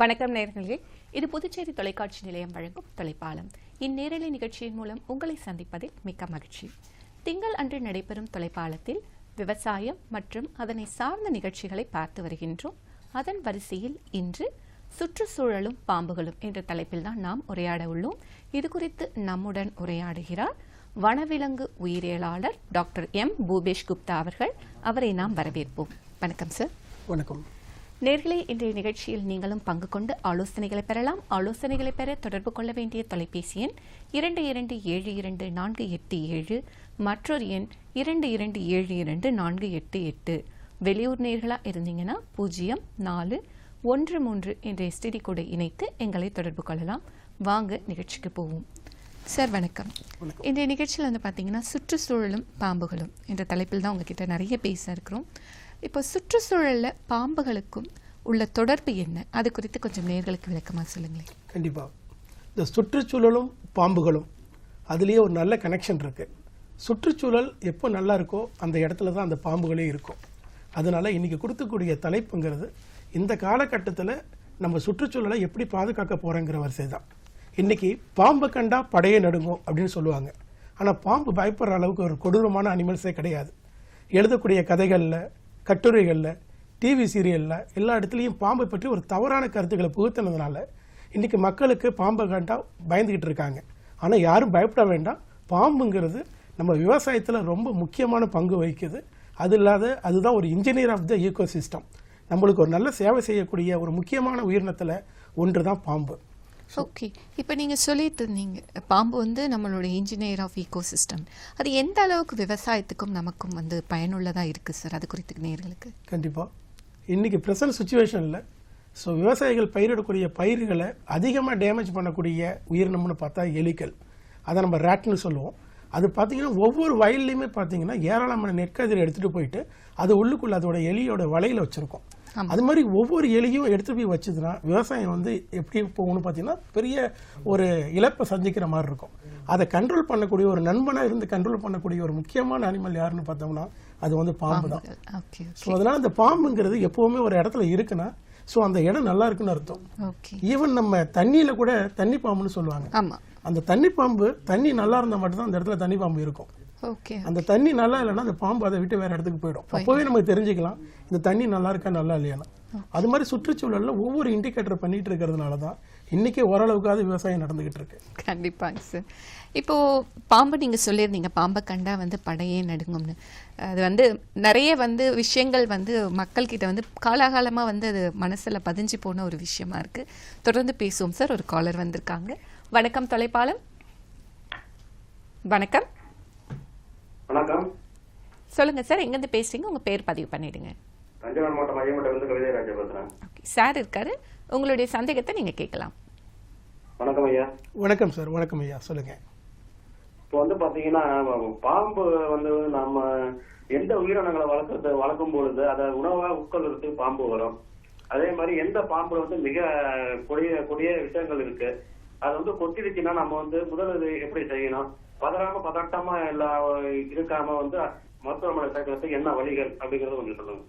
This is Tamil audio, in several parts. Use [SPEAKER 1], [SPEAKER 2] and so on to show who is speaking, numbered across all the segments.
[SPEAKER 1] வணக்கம் நேயர்களே, இது புதுச்சேரி தொலைக்காட்சி நிலையம் வழங்கும் தொலைப்பாலம். இந்நேரலை நிகழ்ச்சியின் மூலம் உங்களை சந்திப்பதில் மிக்க மகிழ்ச்சி. திங்கள் அன்று நடைபெறும் தொலைப்பாலத்தில் விவசாயம் மற்றும் அதனை சார்ந்த நிகழ்ச்சிகளை பார்த்து வருகின்றோம். அதன் வரிசையில் இன்று சுற்றுச்சூழலும் பாம்புகளும் என்ற தலைப்பில் தான் நாம் உரையாட உள்ளோம். இது குறித்து நம்முடன் உரையாடுகிறார் வனவிலங்கு உயிரியலாளர் டாக்டர் எம் பூபேஷ் குப்தா அவர்கள். அவரை நாம் வரவேற்போம். வணக்கம் சார்.
[SPEAKER 2] வணக்கம்
[SPEAKER 1] நேர்களே, இன்றைய நிகழ்ச்சியில் நீங்களும் பங்கு கொண்டு ஆலோசனைகளை பெறலாம். ஆலோசனைகளை பெற தொடர்பு கொள்ள வேண்டிய தொலைபேசி எண் 22722487, மற்றொரு எண் 22722488. வெளியூர் நேர்களாக இருந்தீங்கன்னா 0413 என்ற எஸ்டிடி கோடை இணைத்து எங்களை தொடர்பு கொள்ளலாம். வாங்க நிகழ்ச்சிக்கு போவோம். சார் வணக்கம். இன்றைய நிகழ்ச்சியில் வந்து பார்த்தீங்கன்னா சுற்றுச்சூழலும் பாம்புகளும் என்ற தலைப்பில் தான் உங்ககிட்ட நிறைய பேச இருக்கிறோம். இப்போ சுற்றுச்சூழலில் பாம்புகளுக்கும் உள்ள தொடர்பு என்ன, அது குறித்து கொஞ்சம் நேர்களுக்கு விளக்கமாக சொல்லுங்களேன்.
[SPEAKER 2] கண்டிப்பாக இந்த சுற்றுச்சூழலும் பாம்புகளும் அதுலேயே ஒரு நல்ல கனெக்ஷன் இருக்குது. சுற்றுச்சூழல் எப்போ நல்லா இருக்கோ அந்த இடத்துல தான் அந்த பாம்புகளே இருக்கும். அதனால் இன்றைக்கி கொடுக்கக்கூடிய தலைப்புங்கிறது இந்த காலகட்டத்தில் நம்ம சுற்றுச்சூழலை எப்படி பாதுகாக்க போகிறோங்கிற வரிசை தான். இன்றைக்கி பாம்பை கண்டா படையை நடுங்கும் அப்படின்னு சொல்லுவாங்க. ஆனால் பாம்பு பயப்படுற அளவுக்கு ஒரு கொடூரமான அனிமல்ஸே கிடையாது. எழுதக்கூடிய கதைகளில், கட்டுரைகளில், டிவி சீரியலில் எல்லா இடத்துலையும் பாம்பை பற்றி ஒரு தவறான கருத்துக்களை புகுத்தினதுனால இன்றைக்கி மக்களுக்கு பாம்பை கண்டா பயந்துக்கிட்டு இருக்காங்க. ஆனால் யாரும் பயப்பட வேண்டாம். பாம்புங்கிறது நம்ம விவசாயத்தில் ரொம்ப முக்கியமான பங்கு வகிக்குது. அது இல்லாத அதுதான் ஒரு engineer of the ecosystem. நம்மளுக்கு ஒரு நல்ல சேவை செய்யக்கூடிய ஒரு முக்கியமான உயிரினத்தில் ஒன்று தான் பாம்பு.
[SPEAKER 1] ஓகே, இப்போ நீங்கள் சொல்லிட்டு இருந்தீங்க பாம்பு வந்து நம்மளுடைய இன்ஜினியர் ஆஃப் ஈகோ சிஸ்டம். அது எந்த அளவுக்கு விவசாயத்துக்கும் நமக்கும் வந்து பயனுள்ளதாக இருக்குது சார்? அது குறித்து நேர்களுக்கு
[SPEAKER 2] கண்டிப்பாக இன்றைக்கி ப்ரெசன்ட் சுச்சுவேஷனில் விவசாயிகள் பயிரிடக்கூடிய பயிர்களை அதிகமாக டேமேஜ் பண்ணக்கூடிய உயிரினம்னு பார்த்தா எலிகள். அதை நம்ம ரேட்னு சொல்லுவோம். அது பார்த்திங்கன்னா ஒவ்வொரு வயல்லையுமே பார்த்திங்கன்னா ஏராளமான நெற்கதிரை எடுத்துகிட்டு போயிட்டு அது உள்ளுக்குள்ளே அதோட எலியோட வலையில் வச்சுருக்கோம். அது மாதிரி ஒவ்வொரு எலியும் எடுத்து போய் வச்சதுன்னா விவசாயம் வந்து எப்படி போகணும்னு பார்த்தீங்கன்னா பெரிய ஒரு இழப்பை சந்திக்கிற மாதிரி இருக்கும். அதை கண்ட்ரோல் பண்ணக்கூடிய ஒரு நண்பனாக இருந்து கண்ட்ரோல் பண்ணக்கூடிய ஒரு முக்கியமான அனிமல் யாருன்னு பார்த்தோம்னா அது வந்து பாம்பு தான். ஸோ அதனால் அந்த பாம்புங்கிறது எப்போவுமே ஒரு இடத்துல இருக்குன்னா அந்த இடம் நல்லா இருக்குன்னு அர்த்தம். ஈவன் நம்ம தண்ணியில் கூட தண்ணி பாம்புன்னு சொல்லுவாங்க. அந்த தண்ணி பாம்பு தண்ணி நல்லா இருந்தால் மட்டும்தான் அந்த இடத்துல தண்ணி பாம்பு இருக்கும். அந்த தண்ணி நல்லா இல்லைன்னா அந்த பாம்பு அதை விட்டு வேற இடத்துக்கு போயிடும். அப்போவே நமக்கு தெரிஞ்சுக்கலாம் இந்த தண்ணி நல்லா இருக்கா நல்லா இல்லையானா. அது மாதிரி சுற்றுச்சூழலில் ஒவ்வொரு இண்டிகேட்டர் பண்ணிட்டு இருக்கிறதுனால தான் இன்னைக்கு ஓரளவுக்காவது விவசாயம் நடந்துகிட்டு இருக்கு.
[SPEAKER 1] கண்டிப்பாங்க சார். இப்போ பாம்பு நீங்க சொல்லியிருந்தீங்க பாம்பை கண்டா வந்து படையே நடுங்கும்னு. அது வந்து நிறைய வந்து விஷயங்கள் வந்து மக்கள் கிட்ட வந்து காலாகாலமா வந்து அது மனசுல பதிஞ்சு போன ஒரு விஷயமா இருக்கு. தொடர்ந்து பேசுவோம் சார். ஒரு காலர் வந்திருக்காங்க. வணக்கம் தொலைப்பாலம். வணக்கம்.
[SPEAKER 3] வணக்கம்,
[SPEAKER 1] சொல்லுங்க சார். எங்க இருந்து பேசுறீங்க? உங்க பேர் பதிவு பண்ணிடுங்க.
[SPEAKER 3] தஞ்சாவூர் மாவட்டம் ஐயம்பட்டிலிருந்து கவிதைராஜா பேசுறேன்.
[SPEAKER 1] சார் இருக்காரு, உங்களுடைய சந்தேகத்தை நீங்க கேட்கலாம்.
[SPEAKER 3] வணக்கம் ஐயா.
[SPEAKER 2] வணக்கம் சார். வணக்கம் ஐயா, சொல்லுங்க.
[SPEAKER 3] இப்போ வந்து பாத்தீங்கன்னா பாம்பு வந்து நம்ம எந்த உயிரினங்களை வளர்க்கும் பொழுது அதை உணவா உட்கொள்றதுக்கு பாம்பு வரும். அதே மாதிரி எந்த பாம்புல வந்து மிக கொடிய விஷயங்கள் இருக்கு. அது வந்து கொட்டிடுச்சுன்னா நம்ம வந்து முதல் எப்படி செய்யணும், பதட்டமா இருக்காம வந்து மருத்துவமனை சேர்க்கறதுக்கு என்ன வழிகள் அப்படிங்கறது கொஞ்சம் சொல்லுங்க.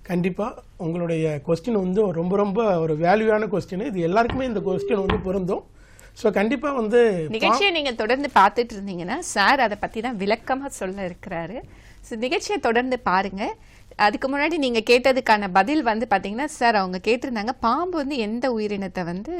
[SPEAKER 2] கண்டிப்பா உங்களுடைய கொஸ்டின் வந்து ரொம்ப ரொம்ப ஒரு வேல்யூவான கொஸ்டின். இது எல்லாருக்குமே இந்த கொஸ்டின் வந்து பொருந்தும். கண்டிப்பா வந்து
[SPEAKER 1] நிகழ்ச்சியை நீங்க தொடர்ந்து பார்த்துட்டு இருந்தீங்கன்னா சார் அதை பத்தி தான் விளக்கமா சொல்ல இருக்கிறாரு. நிகழ்ச்சியை தொடர்ந்து பாருங்க. அதுக்கு முன்னாடி நீங்க கேட்டதுக்கான பதில் வந்து பாத்தீங்கன்னா சார் அவங்க கேட்டிருந்தாங்க பாம்பு வந்து எந்த உயிரினத்தை வந்து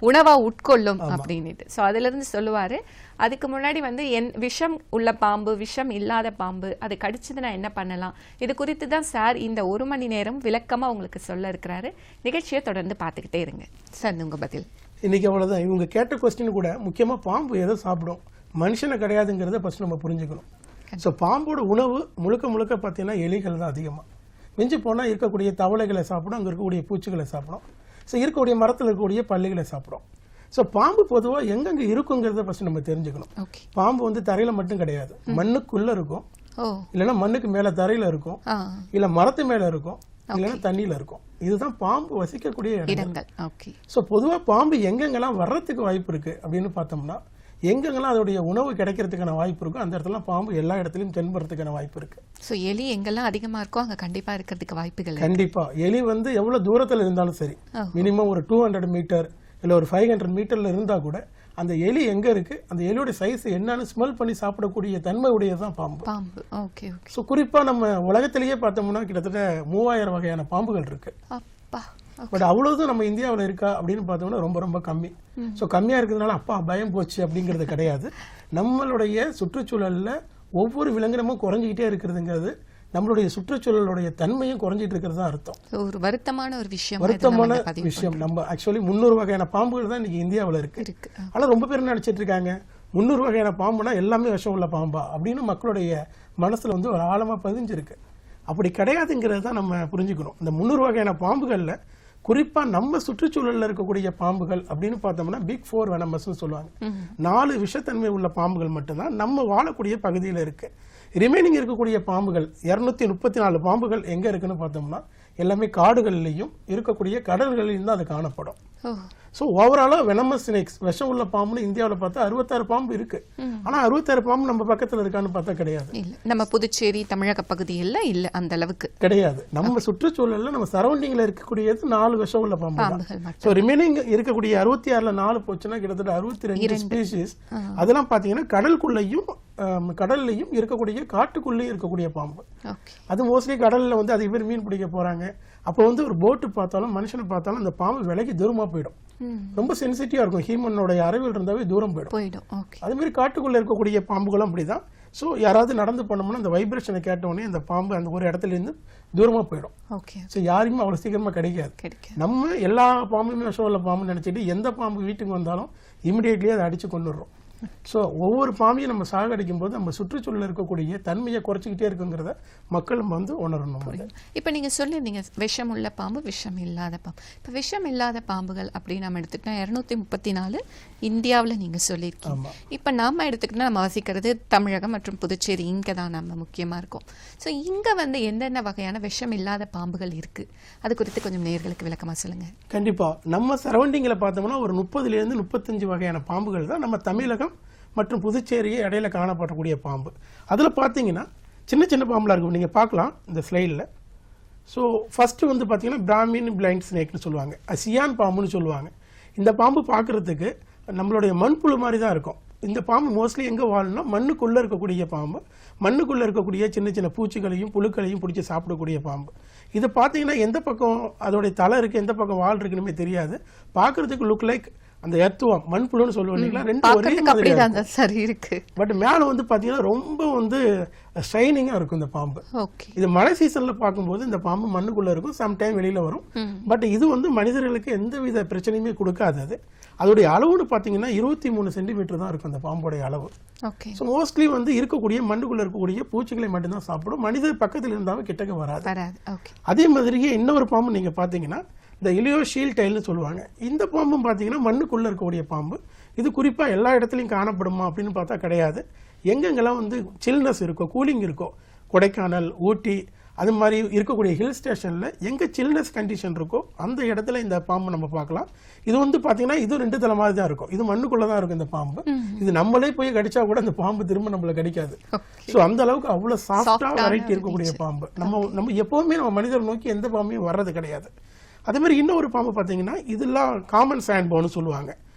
[SPEAKER 1] உணவா உட்கொள்ளும் அப்படின்னுட்டு. ஸோ அதுல இருந்து சொல்லுவாரு. அதுக்கு முன்னாடி வந்து விஷம் உள்ள பாம்பு, விஷம் இல்லாத பாம்பு, அது கடிச்சதுன்னா என்ன பண்ணலாம், இது குறித்து தான் சார் இந்த 1 மணி நேரம் விளக்கமா உங்களுக்கு சொல்ல இருக்கிறாரு. நிகழ்ச்சியை தொடர்ந்து பார்த்துக்கிட்டே இருங்க சார். உங்க பதில்
[SPEAKER 2] இன்னைக்கு அவ்வளவுதான். இவங்க கேட்ட கொஸ்டின் கூட முக்கியமா பாம்பு எதை சாப்பிடும், மனுஷனை கிடையாதுங்கிறத ஃபர்ஸ்ட் நம்ம புரிஞ்சுக்கணும். பாம்போட உணவு முழுக்க பார்த்தீங்கன்னா எலிகள் தான் அதிகமாக. மிஞ்சி போனால் இருக்கக்கூடிய தவளைகளை சாப்பிடும், அங்கே இருக்கக்கூடிய பூச்சிகளை சாப்பிடும், இருக்கக்கூடிய மரத்தில் இருக்கக்கூடிய பள்ளிகளை சாப்பிடும். பாம்பு பொதுவாக எங்கெங்க இருக்குங்கிறத ஃபர்ஸ்ட் நம்ம தெரிஞ்சுக்கணும். பாம்பு வந்து தரையில மட்டும் கிடையாது, மண்ணுக்குள்ள இருக்கும், இல்லைன்னா மண்ணுக்கு மேல தரையில இருக்கும், இல்ல மரத்து மேல இருக்கும், இல்லைன்னா தண்ணியில இருக்கும். இதுதான் பாம்பு வசிக்கக்கூடிய இடங்கள். பொதுவாக பாம்பு எங்கெங்கெல்லாம் வர்றதுக்கு வாய்ப்பு இருக்கு அப்படின்னு பார்த்தோம்னா எங்கெங்கெல்லாம் அதோடைய உணவு கிடைக்கிறதுக்கான வாய்ப்பு இருக்கோ அந்த இடத்துல பாம்பு எல்லா இடத்துலையும் தென்படுறதுக்கான வாய்ப்பு இருக்கு.
[SPEAKER 1] ஸோ எலி எங்கெல்லாம் அதிகமாக இருக்கோ அங்கே கண்டிப்பாக இருக்கிறதுக்கு வாய்ப்புகள் இருக்கு.
[SPEAKER 2] கண்டிப்பா எலி வந்து எவ்வளவு தூரத்தில் இருந்தாலும் சரி, மினிமம் ஒரு 200 மீட்டர் இல்லை ஒரு 500 மீட்டர்ல இருந்தா கூட அந்த எலி எங்க இருக்கு, அந்த எலியோட சைஸ் என்னன்னு ஸ்மெல் பண்ணி சாப்பிடக்கூடிய தன்மை உடையதுதான் பாம்பு.
[SPEAKER 1] பாம்பு ஓகே ஓகே.
[SPEAKER 2] ஸோ குறிப்பா நம்ம உலகத்திலேயே பார்த்தோம்னா கிட்டத்தட்ட 3000 வகையான பாம்புகள் இருக்கு.
[SPEAKER 1] அப்பா.
[SPEAKER 2] பட் அவ்வளவுதான் நம்ம இந்தியாவில் இருக்கா அப்படின்னு பார்த்தோம்னா ரொம்ப ரொம்ப கம்மி. ஸோ கம்மியா இருக்கிறதுனால அப்பா பயம் போச்சு அப்படிங்கிறது கிடையாது. நம்மளுடைய சுற்றுச்சூழல்ல ஒவ்வொரு விலங்கினமும் குறைஞ்சிக்கிட்டே இருக்கிறதுங்கிறது நம்மளுடைய சுற்றுச்சூழலுடைய தன்மையும் குறைஞ்சிட்டு இருக்கிறது தான் அர்த்தம்.
[SPEAKER 1] ஒரு வருத்தமான ஒரு விஷயம்.
[SPEAKER 2] நம்ம ஆக்சுவலி 300 வகையான பாம்புகள் தான் இன்னைக்கு இந்தியாவில் இருக்கு. ஆனா ரொம்ப பேர் நினைச்சிட்டு இருக்காங்க 300 வகையான பாம்புனா எல்லாமே விஷம் உள்ள பாம்பா அப்படின்னு மக்களுடைய மனசுல வந்து ஒரு ஆழமா பதிஞ்சிருக்கு. அப்படி கிடையாதுங்கிறது தான் நம்ம புரிஞ்சுக்கணும். இந்த 300 வகையான பாம்புகள்ல குறிப்பா நம்ம சுற்றுச்சூழல்ல இருக்கக்கூடிய பாம்புகள் அப்படின்னு பார்த்தோம்னா பிக் 4 வெனமஸ்னு சொல்லுவாங்க. 4 விஷத்தன்மை உள்ள பாம்புகள் மட்டும்தான் நம்ம வாழக்கூடிய பகுதியில் இருக்கு. ரிமைனிங் இருக்கக்கூடிய பாம்புகள் 234 பாம்புகள் எங்க இருக்குன்னு பார்த்தோம்னா எல்லாமே காடுகள்லையும் இருக்கக்கூடிய கடல்களிலும் தான் அது காணப்படும். ஸோ ஓவராலா வெனமஸ் ஸ்னேக்ஸ் விஷம் உள்ள பாம்புன்னு இந்தியாவில் பார்த்தா 66 பாம்பு இருக்கு. ஆனா 66 பாம்பு நம்ம பக்கத்துல இருக்கான்னு பார்த்தா கிடையாது.
[SPEAKER 1] நம்ம புதுச்சேரி தமிழக பகுதியில் இல்ல அந்த அளவுக்கு கிடையாது.
[SPEAKER 2] நம்ம சுற்றுச்சூழல்ல நம்ம சரௌண்டிங்ல இருக்கக்கூடியது 4 விஷம் உள்ள பாம்புகள். ஸோ ரிமைனிங் இருக்கக்கூடிய 66ல 4 போச்சுன்னா கிட்டத்தட்ட 62 ஸ்பீஷீஸ். அதெல்லாம் பாத்தீங்கன்னா கடல்லையும் இருக்கக்கூடிய காட்டுக்குள்ளேயும் இருக்கக்கூடிய பாம்பு. அது மோஸ்ட்லி கடல்ல வந்து அதிக பேர் மீன் பிடிக்க போறாங்க. அப்போ வந்து ஒரு போட்டு பார்த்தாலும் மனுஷனை பார்த்தாலும் அந்த பாம்பு விலகி தூரமா போயிடும். ரொம்ப சென்சிட்டிவா இருக்கும். ஹியூமனோட அறிவில் இருந்தாவே தூரம் போயிடும். அதே மாதிரி காட்டுக்குள்ள இருக்கக்கூடிய பாம்புகளும் அப்படிதான். ஸோ யாராவது நடந்து பண்ணோம்னா அந்த வைப்ரேஷனை கேட்டோடனே அந்த பாம்பு அந்த ஒரு இடத்துல இருந்து தூரமா போயிடும். ஸோ யாருமே அவ்வளவு சீக்கிரமா கிடைக்காது. நம்ம எல்லா பாம்புமே விஷம் உள்ள பாம்புன்னு நினைச்சிட்டு எந்த பாம்பு வீட்டுக்கு வந்தாலும் இமிடியேட்லி அதை அடிச்சு கொண்டுடுறோம். ஸோ ஒவ்வொரு பாம்பையும் நம்ம சாகடிக்கும் போது நம்ம சுற்றுச்சூழல் இருக்கக்கூடிய தன்மையை குறைச்சிக்கிட்டே இருக்குங்கிறத மக்கள் வந்து உணரணும்.
[SPEAKER 1] இப்போ நீங்கள் சொல்லியிருந்தீங்க விஷம் உள்ள பாம்பு விஷம் இல்லாத பாம்பு. இப்போ விஷம் இல்லாத பாம்புகள் அப்படின்னு நம்ம எடுத்துக்கிட்டா 234 இந்தியாவில் நீங்கள் சொல்லியிருக்கீங்க. இப்போ நம்ம எடுத்துக்கிட்டா நம்ம வசிக்கிறது தமிழகம் மற்றும் புதுச்சேரி, இங்கே தான் நம்ம முக்கியமாக இருக்கும். ஸோ இங்கே வந்து என்னென்ன வகையான விஷம் இல்லாத பாம்புகள் இருக்கு அது குறித்து கொஞ்சம் நேயர்களுக்கு விளக்கமாக சொல்லுங்க.
[SPEAKER 2] கண்டிப்பா நம்ம சரௌண்டிங்கில் பார்த்தோம்னா ஒரு 30லேருந்து 35 வகையான பாம்புகள் தான் நம்ம தமிழகம் மற்றும் புதுச்சேரியை இடையில காணப்படக்கூடிய பாம்பு. அதில் பார்த்தீங்கன்னா சின்ன சின்ன பாம்புலாம் இருக்கும். நீங்கள் பார்க்கலாம் இந்த ஸ்லைடில். ஸோ ஃபர்ஸ்ட் வந்து பார்த்தீங்கன்னா பிராமின் பிளைண்ட் ஸ்னேக்னு சொல்லுவாங்க, சியான் பாம்புன்னு சொல்லுவாங்க. இந்த பாம்பு பார்க்குறதுக்கு நம்மளுடைய மண்புழு மாதிரி தான் இருக்கும். இந்த பாம்பு மோஸ்ட்லி எங்கே வாழணும்னா மண்ணுக்குள்ளே இருக்கக்கூடிய பாம்பு. மண்ணுக்குள்ளே இருக்கக்கூடிய சின்ன சின்ன பூச்சிகளையும் புழுக்களையும் பிடிச்சி சாப்பிடக்கூடிய பாம்பு. இதை பார்த்தீங்கன்னா எந்த பக்கம் அதோடைய தலை இருக்குது எந்த பக்கம் வால் இருக்குன்னு தெரியாது. பார்க்குறதுக்கு லுக் லைக் அந்த எர்த்துவம் மண்புழுன்னு சொல்லுவோம் இல்லைங்களா, ரெண்டு ஒரே மாதிரி
[SPEAKER 1] சரி இருக்கு.
[SPEAKER 2] பட் மேலே வந்து பார்த்தீங்கன்னா ரொம்ப வந்து ஷைனிங்காக இருக்கும் இந்த பாம்பு. இது மழை சீசன்ல பார்க்கும்போது இந்த பாம்பு மண்ணுக்குள்ள இருக்கும், சம்டைம் வெளியில வரும். பட் இது வந்து மனிதர்களுக்கு எந்தவித பிரச்சனையுமே கொடுக்காது. அதோடைய அளவுன்னு பார்த்தீங்கன்னா 23 சென்டிமீட்டர் தான் இருக்கும் அந்த பாம்போடைய அளவு. ஸோ மோஸ்ட்லி வந்து இருக்கக்கூடிய மண்ணுக்குள்ள இருக்கக்கூடிய பூச்சிகளை மட்டும்தான் சாப்பிடும். மனிதர் பக்கத்தில் இருந்தாலும் கிட்டக்க வராது. அதே மாதிரியே இன்னொரு பாம்பு நீங்க பார்த்தீங்கன்னா இந்த இலியோஷீல் டைல்னு சொல்லுவாங்க. இந்த பாம்பும் பார்த்தீங்கன்னா மண்ணுக்குள்ளே இருக்கக்கூடிய பாம்பு. இது குறிப்பாக எல்லா இடத்துலையும் காணப்படுமா அப்படின்னு பார்த்தா கிடையாது. எங்கெங்கெல்லாம் வந்து சில்னஸ் இருக்கோ, கூலிங் இருக்கோ, கொடைக்கானல், ஊட்டி அது மாதிரி இருக்கக்கூடிய ஹில் ஸ்டேஷனில் எங்கே சில்னஸ் கண்டிஷன் இருக்கோ அந்த இடத்துல இந்த பாம்பு நம்ம பார்க்கலாம். இது வந்து பார்த்தீங்கன்னா இது 2 தலை மாதிரி தான் இருக்கும். இது மண்ணுக்குள்ளே தான் இருக்கும் இந்த பாம்பு. இது நம்மளே போய் கடிச்சா கூட இந்த பாம்பு திரும்ப நம்மளை கடிக்காது. ஸோ அந்த அளவுக்கு அவ்வளோ சாஃப்டாக வெரைட்டி இருக்கக்கூடிய பாம்பு. நம்ம எப்போவுமே நம்ம மனிதரை நோக்கி எந்த பாம்பையும் வர்றது கிடையாது. அதே மாதிரி இன்னொரு பாம்பு பார்த்தீங்கன்னா இதெல்லாம் காமன் சாண்ட் போன்னு சொல்லுவாங்க.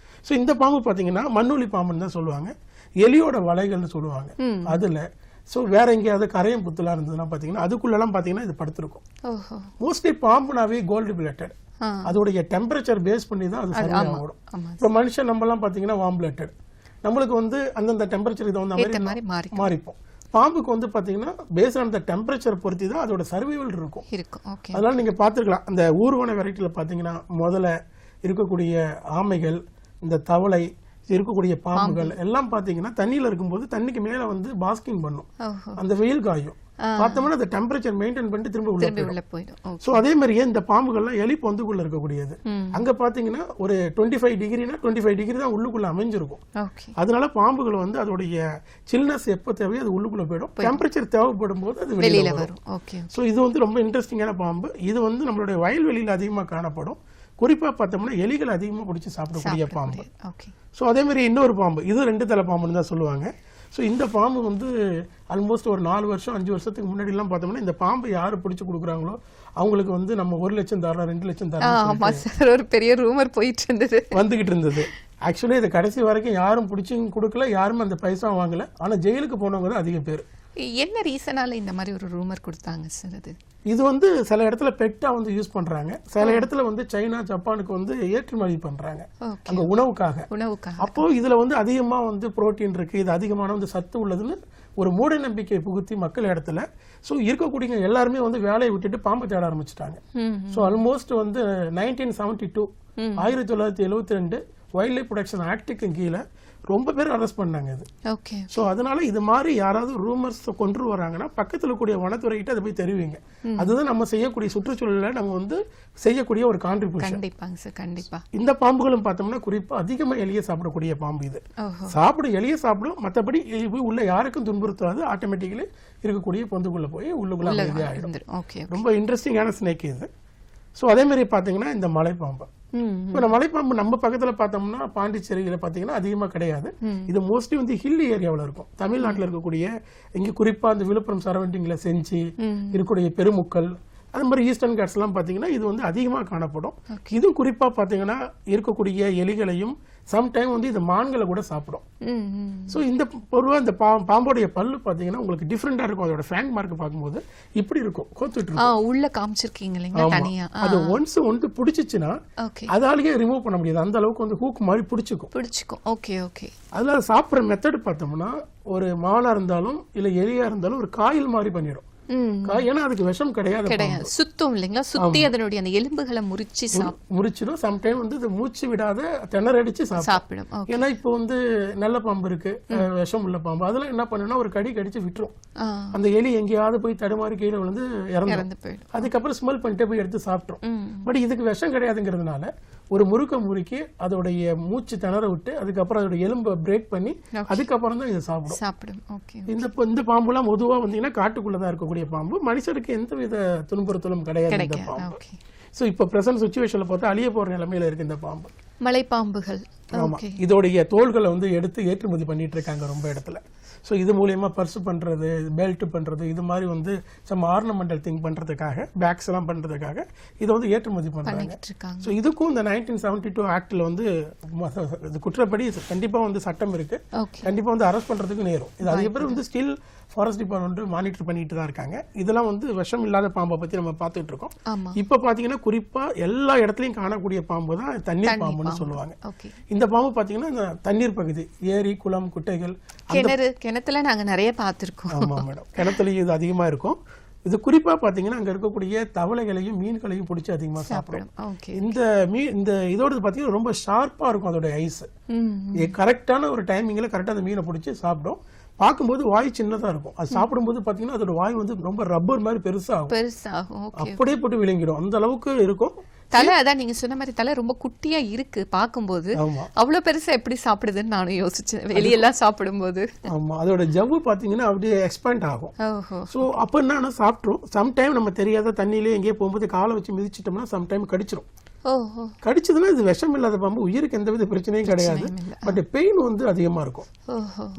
[SPEAKER 2] ஸோ இந்த பாம்பு பார்த்தீங்கன்னா மண்ணுளி பாம்புன்னு தான் சொல்லுவாங்க. எலியோட வலைகள்னு சொல்லுவாங்க. அதில் ஸோ வேற எங்கேயாவது கரையம் புத்துலாம் இருந்ததுன்னா பார்த்தீங்கன்னா அதுக்குள்ளெல்லாம் பார்த்தீங்கன்னா இது படுத்திருக்கும். மோஸ்ட்லி பாம்புனாவே கோல்டு பிளட்டட். அதோடைய டெம்பரேச்சர் பேஸ் பண்ணி தான் அது சரியாக ஓடும். இப்போ மனுஷன் நம்மலாம் பார்த்தீங்கன்னா வார்ம் பிளட்டட். நம்மளுக்கு வந்து அந்தந்த டெம்பரேச்சருக்கு தகுந்த மாதிரி மாறிப்போம். பாம்புக்கு வந்து பாத்தீங்கன்னா பேஸ்ட் ஆன் த டெம்பரேச்சர் பொறுத்து தான் அதோட சர்வைவல் இருக்கும். அதனால நீங்க பார்த்துருக்கலாம் அந்த ஊர்வன வெரைட்டியில பார்த்தீங்கன்னா முதல்ல இருக்கக்கூடிய ஆமைகள், இந்த தவளை இருக்கக்கூடிய பாம்புகள் எல்லாம் பார்த்தீங்கன்னா தண்ணியில் இருக்கும்போது தண்ணிக்கு மேலே வந்து பாஸ்கிங் பண்ணும். அந்த வெயில் காயும் பார்த்தோம்னா அந்த டெம்பரேச்சர் மெயின்டைன் பண்ணிட்டு திரும்ப உள்ள போயிடும். ஸோ அதே மாதிரியே இந்த பாம்புகள்லாம் எலி பொந்துக்குள்ள இருக்கக்கூடியது. அங்க பாத்தீங்கன்னா ஒரு 25 டிகிரினா 25 டிகிரி தான் உள்ளுக்குள்ள அமைஞ்சிருக்கும். அதனால பாம்புகள் வந்து அதோடைய சில்னஸ் எப்போ தேவையோ அது உள்ளுக்குள்ள போயிடும். டெம்பரேச்சர் தேவைப்படும் போது அது வெளியில வரும். ஸோ இது வந்து ரொம்ப இன்ட்ரெஸ்டிங்கான பாம்பு. இது வந்து நம்மளுடைய வயல்வெளியில் அதிகமாக காணப்படும். குறிப்பா பார்த்தோம்னா எலிகள் அதிகமா பிடிச்சி சாப்பிடக்கூடிய பாம்பு.
[SPEAKER 1] ஓகே.
[SPEAKER 2] ஸோ அதே மாதிரி இன்னொரு பாம்பு, இது 2 தலை பாம்புன்னு தான் சொல்லுவாங்க. ஸோ இந்த பாம்பு வந்து ஆல்மோஸ்ட் ஒரு 4 வருஷம் 5 வருஷத்துக்கு முன்னாடிலாம் பார்த்தோம்னா இந்த பாம்பு யார் பிடிச்சி கொடுக்குறாங்களோ அவங்களுக்கு வந்து நம்ம 1 லட்சம் தரலாம் 2 லட்சம் தரலாம்
[SPEAKER 1] ஒரு பெரிய ரூமர் போயிட்டு இருந்தது,
[SPEAKER 2] வந்துகிட்டு இருந்தது. ஆக்சுவலி இது கடைசி வரைக்கும் யாரும் பிடிச்சி கொடுக்கல, யாரும் அந்த பைசா வாங்கல. ஆனா ஜெயிலுக்கு போனவங்க தான் அதிக பேர்.
[SPEAKER 1] என்ன ரீசனால இந்த மாதிரி ஒரு ரூமர் கொடுத்தாங்க சார்?
[SPEAKER 2] இது வந்து சில இடத்துல பெட்டா வந்து யூஸ் பண்றாங்க, சில இடத்துல வந்து சைனா ஜப்பானுக்கு வந்து ஏற்றுமதி பண்றாங்க அங்க உணவுக்காக. அப்போ இதுல வந்து அதிகமா வந்து புரோட்டீன் இருக்கு, இது அதிகமான வந்து சத்து உள்ளதுன்னு ஒரு மூட நம்பிக்கை புகுத்தி மக்கள் இடத்துல. ஸோ இருக்கக்கூடிய எல்லாருமே வந்து வேலையை விட்டுட்டு பாம்பை தேட ஆரம்பிச்சுட்டாங்க. ஸோ ஆல்மோஸ்ட் வந்து 1972 1972 வைல்ட் லைஃப் ப்ரொடெக்ஷன் ஆக்டுக்கு கீழே ரொம்ப பேர் அரெஸ்ட் பண்ணாங்க இது.
[SPEAKER 1] ஓகே.
[SPEAKER 2] ஸோ அதனால இது மாதிரி யாராவது ரூமர்ஸ் கொண்டு வராங்கன்னா பக்கத்தில் கூடிய வனத்துறைகிட்ட அதை போய் தெரிவிங்க. அதுதான் நம்ம செய்யக்கூடிய சுற்றுச்சூழலில் நம்ம வந்து செய்யக்கூடிய ஒரு கான்ட்ரிபியூஷன்.
[SPEAKER 1] கண்டிப்பாங்க சார், கண்டிப்பா. இந்த
[SPEAKER 2] பாம்புகளும் பார்த்தோம்னா குறிப்பா அதிகமா எலியை சாப்பிடக்கூடிய பாம்பு இது. எலியை சாப்பிடும், மற்றபடி உள்ள யாருக்கும் துன்புறுத்தாது, ஆட்டோமேட்டிக்கலி இருக்கக்கூடிய பொந்துக்குள்ள போய் உள்ளுக்குள்ள ஆயிடும். ரொம்ப இன்ட்ரெஸ்டிங்கான ஸ்னேக் இது. ஸோ அதே மாதிரி பார்த்தீங்கன்னா இந்த மலைப்பாம்பு. இப்போ மலைப்பாம்பு நம்ம பக்கத்துல பார்த்தோம்னா பாண்டிச்சேரியில பார்த்தீங்கன்னா அதிகமா கிடையாது. இது மோஸ்ட்லி வந்து ஹில் ஏரியாவில் இருக்கும். தமிழ்நாட்டில் இருக்கக்கூடிய இங்க குறிப்பா அந்த விழுப்புரம் சரௌண்டிங்ல செஞ்சி இருக்கக்கூடிய பெருமுக்கல், அது மாதிரி ஈஸ்டர்ன் காட்ஸ் எல்லாம் பாத்தீங்கன்னா இது வந்து அதிகமா காணப்படும். இது குறிப்பா பாத்தீங்கன்னா இருக்கக்கூடிய எலிகளையும் சம்டைம் வந்து இந்த மான்களை கூட சாப்பிடும். ஸோ இந்த பொருவா இந்த பாம்போடைய பல்லு பாத்தீங்கன்னா உங்களுக்கு டிஃப்ரெண்டா இருக்கும். அதோட ஃபேங் மார்க் பார்க்கும்போது இப்படி இருக்கும், கோத்துட்டு இருக்கும்.
[SPEAKER 1] உள்ள காமிச்சிருக்கீங்க இல்லைங்களா தனியா?
[SPEAKER 2] அது ஒன்ஸ் பிடிச்சிச்சுன்னா அதாலேயே ரிமூவ் பண்ண முடியாது, அந்த அளவுக்கு வந்து ஹூக் மாதிரி பிடிச்சிக்கும்.
[SPEAKER 1] Okay okay.
[SPEAKER 2] அதுல சாப்பிட்ற மெத்தட் பார்த்தோம்னா ஒரு மானா இருந்தாலும் இல்ல எலியா இருந்தாலும் ஒரு காயில் மாதிரி பண்ணிடும். ஏன்னா அதுக்கு விஷம் கிடையாது,
[SPEAKER 1] சுத்தம் இல்லைங்களா, சுத்தி அதனுடைய அந்த எலும்புகளை முறிச்சிடும்.
[SPEAKER 2] சம்டைம் வந்து இது மூச்சு விடாத திணறடிச்சு சாப்பிடும். ஏன்னா இப்போ வந்து நல்ல பாம்பு இருக்கு, விஷம் உள்ள பாம்பு, அதெல்லாம் என்ன பண்ணுன்னா ஒரு கடி கடிச்சு விட்டுரும். அந்த எலி எங்கேயாவது போய் தடுமாறி கீழே விழுந்து இறந்து போயிடும். அதுக்கப்புறம் ஸ்மெல் பண்ணிட்டு போய் எடுத்து சாப்பிட்ரும். பட் இதுக்கு விஷம் கிடையாதுங்கிறதுனால ஒரு முறுக்கி அதோடைய மூச்சு திணற விட்டு அதுக்கப்புறம் அதோட எலும்பை பிரேக் பண்ணி அதுக்கப்புறம் தான் இதை சாப்பிடும். இந்த பாம்புலாம் பொதுவா வந்தீங்கன்னா காட்டுக்குள்ளதான் இருக்கக்கூடிய பாம்பு, மனுஷருக்கு எந்த வித துன்புறுத்தலும் கிடையாது இந்த பாம்பு. சோ இப்ப பிரசன்ட் சிச்சுவேஷன்ல பார்த்தா அழிய போற நிலைமையில இருக்கு இந்த பாம்பு.
[SPEAKER 1] மலைப்பாம்புகள்.
[SPEAKER 2] ஆமா, இதோடைய தோள்களை வந்து எடுத்து ஏற்றுமதி பண்ணிட்டு இருக்காங்க ரொம்ப இடத்துல. ஸோ இது மூலியமா பர்ஸ் பண்றது, பெல்ட் பண்றது, இது மாதிரி வந்து சம் ஆர்னமெண்டல் திங் பண்றதுக்காக, பேக்ஸ் எல்லாம் பண்றதுக்காக இதை வந்து ஏற்றுமதி பண்றாங்க. ஸோ இதுக்கும் இந்த 1972 ஆக்ட்ல வந்து குற்றப்படி கண்டிப்பா வந்து சட்டம் இருக்கு, கண்டிப்பா வந்து அரெஸ்ட் பண்றதுக்கு நேரும். இது அதிக பேர் வந்து ஸ்டில் ஃபாரஸ்ட் டிபார்ட்மெண்ட் மானிட்டர் பண்ணிட்டு தான் இருக்காங்க. இதெல்லாம் வந்து விஷம் இல்லாத பாம்பை பத்தி நம்ம பார்த்துட்டு இருக்கோம். இப்ப பாத்தீங்கன்னா குறிப்பா எல்லா இடத்துலயும் காணக்கூடிய பாம்பு தான் தண்ணீர் பாம்புன்னு சொல்லுவாங்க. இந்த பாம்பு பாத்தீங்கன்னா இந்த தண்ணீர் பகுதி, ஏரி, குளம், குட்டைகள்,
[SPEAKER 1] கிணத்துல நாங்க நிறைய பார்த்திருக்கோம்.
[SPEAKER 2] ஆமா மேடம், கிணத்துலயும் இது அதிகமா இருக்கும். இது குறிப்பா பாத்தீங்கன்னா அங்க இருக்கக்கூடிய தவளைகளையும் மீன்களையும் பிடிச்சி அதிகமா சாப்பிடும். இந்த இதோட பாத்தீங்கன்னா ரொம்ப ஷார்ப்பா இருக்கும் அதோட ஐஸ். கரெக்டான ஒரு டைமிங்ல கரெக்டா அந்த மீனை பிடிச்சி சாப்பிடும். பார்க்கும்போது வாய் சின்னதா இருக்கும், அது சாப்பிடும்போது பாத்தீங்கன்னா அதோட வாய் வந்து ரொம்ப ரப்பர் மாதிரி பெருசாகும், அப்படியே போட்டு விழுங்கிடும், அந்த அளவுக்கு இருக்கும்.
[SPEAKER 1] தலை அதான் நீங்க சொன்ன மாதிரி தலை ரொம்ப குட்டியா இருக்கு பார்க்கும்போது, அவ்வளவு பெருசா எப்படி சாப்பிடுதுன்னு நானும் யோசிச்சேன் வெளியெல்லாம் சாப்பிடும்போது.
[SPEAKER 2] ஆமா, அதோட ஜவ்வு பாத்தீங்கன்னா அப்படியே எக்ஸ்பேண்ட் ஆகும். சோ அப்ப என்ன சாப்பிட்ரும். சம்டைம் நம்ம தெரியாத தண்ணியிலே எங்கேயே போகும்போது காலை வச்சு மிதிச்சிட்டோம்னா சம்டைம் கடிச்சிரும். கடிச்சதுன்னா இது விஷம் இல்லாத பாம்பு, உயிருக்கு எந்த வித பிரச்சனையும் கிடையாது. பட் பெயின் வந்து அதிகமா இருக்கும்.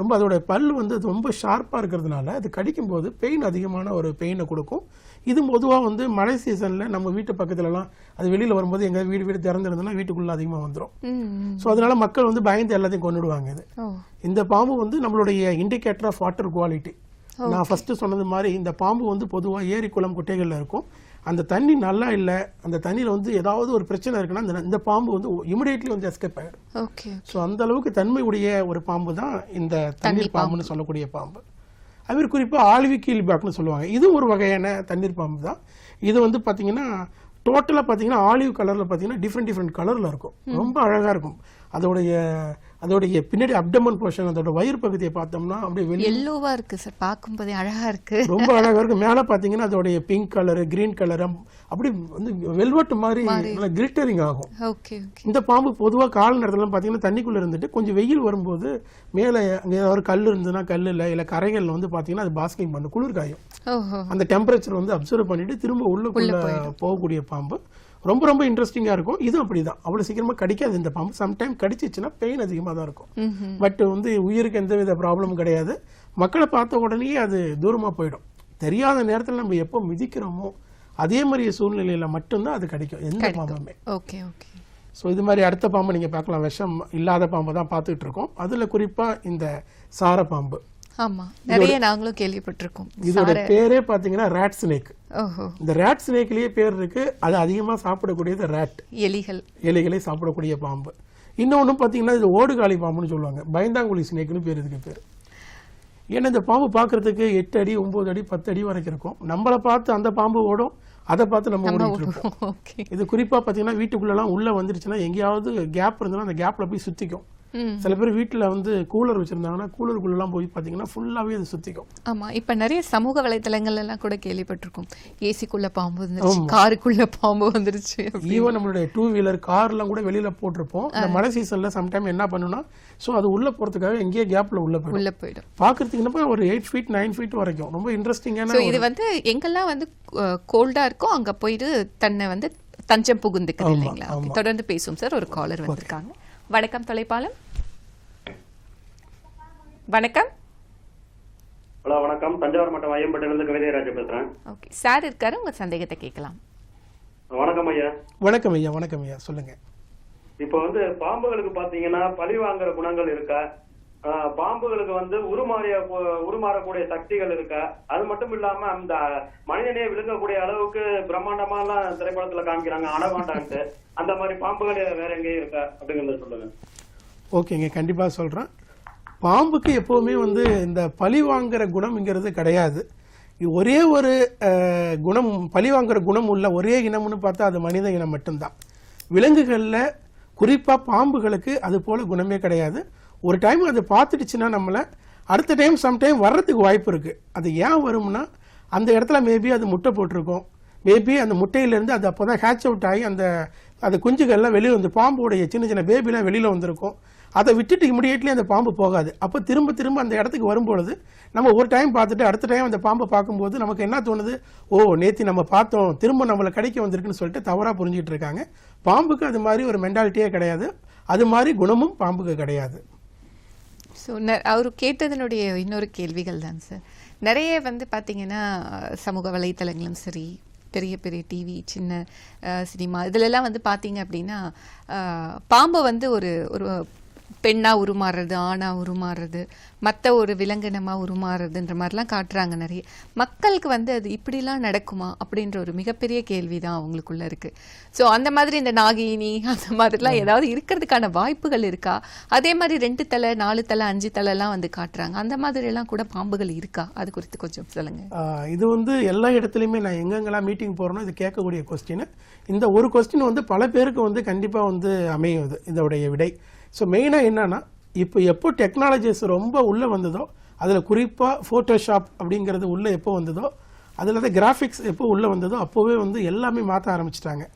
[SPEAKER 2] ரொம்ப அதோட பல்லு வந்து ரொம்ப ஷார்ப்பா இருக்கிறதுனால அது கடிக்கும் போது பெயின் அதிகமான ஒரு பெயினை கொடுக்கும். இது பொதுவா வந்து மழை சீசன்ல நம்ம வீட்டு பக்கத்துல எல்லாம் அது வெளியில வரும்போது எங்க வீடு திறந்துருந்ததுன்னா வீட்டுக்குள்ள அதிகமா வந்துடும். சோ அதனால மக்கள் வந்து பயந்து எல்லாத்தையும் கொண்டுடுவாங்க. இது இந்த பாம்பு வந்து நம்மளுடைய இண்டிகேட்டர் ஆஃப் வாட்டர் குவாலிட்டி. நான் ஃபர்ஸ்ட் சொன்னது மாதிரி இந்த பாம்பு வந்து பொதுவா ஏரி, குளம், குட்டைகள்ல இருக்கும். அந்த தண்ணி நல்லா இல்ல, அந்த தண்ணியில வந்து ஏதாவது ஒரு பிரச்சனை இருக்குன்னா இந்த பாம்பு வந்து இமிடியேட்லி வந்து எஸ்கேப் ஆயிடும். சோ அந்த அளவுக்கு தன்மை உடைய ஒரு பாம்பு தான் இந்த தண்ணீர் பாம்புன்னு சொல்லக்கூடிய பாம்பு. அது குறிப்பா ஆலிவிக்கீல் பாக்னு சொல்லுவாங்க. இது ஒரு வகையான தண்ணீர் பாம்பு தான். இது வந்து பாத்தீங்கன்னா டோட்டலா பாத்தீங்கன்னா ஆலிவ் கலர்ல பாத்தீங்கன்னா டிஃப்ரெண்ட் கலர்ல இருக்கும், ரொம்ப அழகா இருக்கும். அதோடைய பின்னாடி அப்டமன் போர்ஷன், அதோட வயிறு பகுதியை பார்த்தோம்னா அப்படியே
[SPEAKER 1] எல்லோவா இருக்கு சார், பார்க்கும்போதே அழகா இருக்கு,
[SPEAKER 2] ரொம்ப அழகா இருக்கு. மேல பாத்தீங்கன்னா அதோடைய பிங்க் கலர், கிரீன் கலர், அப்படி வந்து வெல்வெட் மாதிரி கிளிட்டரிங் ஆகும். இந்த பாம்பு பொதுவா கால நேரத்துல பாத்தீங்கன்னா தண்ணிக்குள்ள இருந்துட்டு கொஞ்சம் வெயில் வரும்போது மேல அங்க ஏதாவது கல் இருந்ததுன்னா கல்லுல இல்ல கரைகள்ல வந்து பாத்தீங்கன்னா அது பாஸ்கிங் பண்ணும், குளிர் காயும். அந்த டெம்பரேச்சர் வந்து அப்சர்வ் பண்ணிட்டு திரும்ப உள்ளுக்குள்ள போகக்கூடிய பாம்பு. ரொம்ப ரொம்ப இன்ட்ரெஸ்டிங்காக இருக்கும். இதுவும் அப்படிதான், அவ்வளோ சீக்கிரமாக கடிக்காது இந்த பாம்பு. சம்டைம் கடிச்சிச்சுன்னா பெயின் அதிகமாக தான் இருக்கும். பட் வந்து உயிருக்கு எந்தவித ப்ராப்ளமும் கிடையாது. மக்களை பார்த்த உடனே அது தூரமாக போயிடும். தெரியாத நேரத்தில் நம்ம எப்போ மிதிக்கிறோமோ அதே மாதிரி சூழ்நிலையில் மட்டும்தான் அது கடிக்கும் எந்த பாம்புமே.
[SPEAKER 1] Okay okay.
[SPEAKER 2] ஸோ இது மாதிரி அடுத்த பாம்பு நீங்கள் பார்க்கலாம். விஷம் இல்லாத பாம்பை தான் பார்த்துட்டு இருக்கோம். அதில் குறிப்பாக இந்த சார பாம்பு.
[SPEAKER 1] ஆமா, நிறைய நாங்களும் கேள்விப்பட்டிருக்கோம்.
[SPEAKER 2] இதோட பேரே பார்த்தீங்கன்னா ரேட் ஸ்னேக்.
[SPEAKER 1] ஓஹோ.
[SPEAKER 2] இந்த ரேட் ஸ்னேக்லயே பேர் இருக்கு. அது அதிகமாக சாப்பிடக்கூடியது ரேட், எலிகளை சாப்பிடக்கூடிய பாம்பு. இன்னொன்று பார்த்தீங்கன்னா இது ஓடுகாலி பாம்புன்னு சொல்லுவாங்க. பயந்தாங்குழி ஸ்னேக்னு பேர் இதுக்கு பேர். ஏன்னா இந்த பாம்பு பார்க்கறதுக்கு 8 அடி 9 அடி 10 அடி வரைக்கும் இருக்கும். நம்மளை பார்த்து அந்த பாம்பு ஓடும், அதை பார்த்து நம்ம ஓடிட்டு இருக்கோம். இது குறிப்பா பார்த்தீங்கன்னா வீட்டுக்குள்ளெல்லாம் உள்ள வந்துருச்சுன்னா எங்கேயாவது கேப் இருந்ததுன்னா அந்த கேப்ல போய் சுத்திக்கும். சில பேர் வீட்டில் வந்து கூலர் வச்சிருந்தாங்கன்னா கூலருக்குள்ளெல்லாம் போய் பார்த்தீங்கன்னா ஃபுல்லாகவே அது சுற்றிக்கும்.
[SPEAKER 1] ஆமாம், இப்போ நிறைய சமூக வலைத்தளங்கள் எல்லாம் கூட கேள்விப்பட்டிருக்கோம். ஏசிக்குள்ள பாம்பு வந்துருச்சு, காருக்குள்ள பாம்பு வந்துருச்சு.
[SPEAKER 2] ஈவன் நம்மளுடைய 2 வீலர் கார்லாம் கூட வெளியில போட்டிருப்போம். இந்த மழை சீசன்ல சம்டைம் என்ன பண்ணுன்னா, ஸோ அது உள்ள போறதுக்காக எங்கேயே கேப்ல உள்ள போயிடும். பார்க்கறதுக்கு ஒரு 8 feet 9 feet வரைக்கும் ரொம்ப இன்ட்ரெஸ்டிங்கான.
[SPEAKER 1] இது வந்து எங்கெல்லாம் வந்து கோல்டா இருக்கோ அங்க போயிட்டு தன்னை வந்து தஞ்சம் புகுந்துக்குது இல்லைங்களா? தொடர்ந்து பேசும் சார். ஒரு காலர் வந்திருக்காங்க. வணக்கம் தொலைப்பாலம். வணக்கம்.
[SPEAKER 3] ஹலோ வணக்கம். தஞ்சாவூர் மாவட்டம் ஐயம்பட்டிலிருந்து கவிதைராஜ் பேசுறேன்.
[SPEAKER 1] ஓகே சார் இருக்காரு, உங்க சந்தேகத்தை கேட்கலாம்.
[SPEAKER 3] வணக்கம் ஐயா.
[SPEAKER 2] வணக்கம் ஐயா. வணக்கம் ஐயா, சொல்லுங்க.
[SPEAKER 3] இப்போ வந்து பாம்புகளுக்கு பாத்தீங்கன்னா பழி வாங்குற குணங்கள் இருக்கா? பாம்புகளுக்கு வந்து உருமாறக்கூடிய சக்திகள் இருக்கா? அது மட்டும் இல்லாம அந்த மனிதனே விழுங்கக்கூடிய அளவுக்கு பிரம்மாண்டமா எல்லாம் திரைப்படத்துல காமிக்கிறாங்க அனகொண்டான்ட்டு. அந்த மாதிரி பாம்புகள் வேற எங்கேயும் இருக்கா அப்படிங்கறத சொல்லுங்க.
[SPEAKER 2] ஓகேங்க, கண்டிப்பா சொல்றேன். பாம்புக்கு எப்பவுமே வந்து இந்த பழி வாங்குற குணம்ங்கிறது கிடையாது. ஒரே ஒரு குணம், பழி வாங்குற குணம் உள்ள ஒரே இனம்னு பார்த்தா அது மனித இனம் மட்டும்தான். விலங்குகளில் குறிப்பாக பாம்புகளுக்கு அது போல குணமே கிடையாது. ஒரு டைம் அது பார்த்துடுச்சுன்னா நம்மளை அடுத்த டைம் சம்டைம் வர்றதுக்கு வாய்ப்பு இருக்குது. அது ஏன் வரும்னா, அந்த இடத்துல மேபி அது முட்டை போட்டிருக்கும். மேபி அந்த முட்டையிலேருந்து அது அப்போ தான் ஹேட்ச் அவுட் ஆகி அந்த குஞ்சுகள்லாம் வெளியே வந்து பாம்போடைய சின்ன சின்ன பேபிலாம் வெளியில் வந்திருக்கும். அதை விட்டுட்டு இமிடியேட்லி அந்த பாம்பு போகாது. அப்போ திரும்ப திரும்ப அந்த இடத்துக்கு வரும்பொழுது நம்ம ஒரு டைம் பார்த்துட்டு அடுத்த டைம் அந்த பாம்பை பார்க்கும்போது நமக்கு என்ன தோணுது, ஓ நேற்று நம்ம பார்த்தோம், திரும்ப நம்மளை கடிக்க வந்திருக்குன்னு சொல்லிட்டு தவறாக புரிஞ்சிட்டு இருக்காங்க. பாம்புக்கு அது மாதிரி ஒரு மென்டாலிட்டியே கிடையாது. அது மாதிரி குணமும் பாம்புக்கு கிடையாது.
[SPEAKER 1] ஸோ அவர் கேட்டதனுடைய இன்னொரு கேள்விகள் தான் சார். நிறைய வந்து பார்த்தீங்கன்னா சமூக வலைத்தளங்களும் சரி, பெரிய பெரிய டிவி, சின்ன சினிமா இதிலெல்லாம் வந்து பார்த்தீங்க அப்படின்னா பாம்பை வந்து ஒரு ஒரு பெண்ணாக உருமாறுறது, ஆணாக உருமாறுறது, மற்ற ஒரு விலங்கினமாக உருமாறுறதுன்ற மாதிரிலாம் காட்டுறாங்க நிறைய. மக்களுக்கு வந்து அது இப்படிலாம் நடக்குமா அப்படின்ற ஒரு மிகப்பெரிய கேள்வி தான் அவங்களுக்குள்ள இருக்கு. ஸோ அந்த மாதிரி இந்த நாகினி அந்த மாதிரிலாம் ஏதாவது இருக்கிறதுக்கான வாய்ப்புகள் இருக்கா? அதே மாதிரி 2 தலை 4 தலை 5 தலைலாம் வந்து காட்டுறாங்க. அந்த மாதிரிலாம் கூட பாம்புகள் இருக்கா? அது குறித்து கொஞ்சம் சொல்லுங்க.
[SPEAKER 2] இது வந்து எல்லா இடத்துலையுமே நான் எங்கெங்கெல்லாம் மீட்டிங் போகிறேனோ இது கேட்கக்கூடிய கொஸ்டின். இந்த ஒரு கொஸ்டின் வந்து பல பேருக்கு வந்து கண்டிப்பாக வந்து அமையுது இதோடைய விடை. ஸோ மெயினாக என்னன்னா, எப்போ டெக்னாலஜிஸ் ரொம்ப உள்ளே வந்ததோ, அதில் குறிப்பாக ஃபோட்டோஷாப் அப்படிங்கிறது உள்ளே எப்போ வந்ததோ, அதில் தான் கிராஃபிக்ஸ் எப்போ உள்ளே வந்ததோ அப்போவே வந்து எல்லாமே மாற்ற ஆரம்பிச்சிட்டாங்க.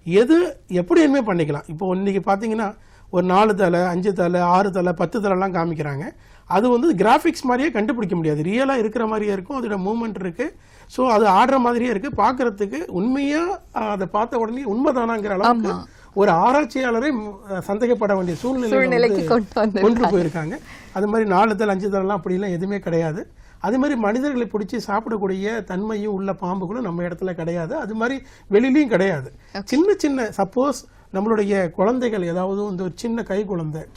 [SPEAKER 2] எது எப்படி இனிமே பண்ணிக்கலாம். இப்போ இன்றைக்கி பார்த்தீங்கன்னா ஒரு 4 தலை 5 தலை 6 தலை 10 தலைலாம் காமிக்கிறாங்க. அது வந்து கிராஃபிக்ஸ் மாதிரியே கண்டுபிடிக்க முடியாது. ரியலாக இருக்கிற மாதிரியே இருக்கும், அதோட மூவ்மெண்ட் இருக்குது. ஸோ அது ஆடுற மாதிரியே இருக்குது. பார்க்குறதுக்கு உண்மையாக அதை பார்த்த உடனே உண்மைதானாங்கிற அளவுக்கு ஒரு ஆராய்ச்சியாளரை சந்தேகப்பட வேண்டிய சூழ்நிலைக்கு கொண்டு போயிருக்காங்க. அது மாதிரி 4 தலை 5 தலைலாம் அப்படிலாம் எதுவுமே கிடையாது. அது மாதிரி மனிதர்களை பிடிச்சி சாப்பிடக்கூடிய தன்மையும் உள்ள பாம்புகளும் நம்ம இடத்துல கிடையாது. அது மாதிரி வெளியிலையும் கிடையாது. சின்ன சின்ன சப்போஸ் நம்மளுடைய குழந்தைகள் ஏதாவது வந்து ஒரு சின்ன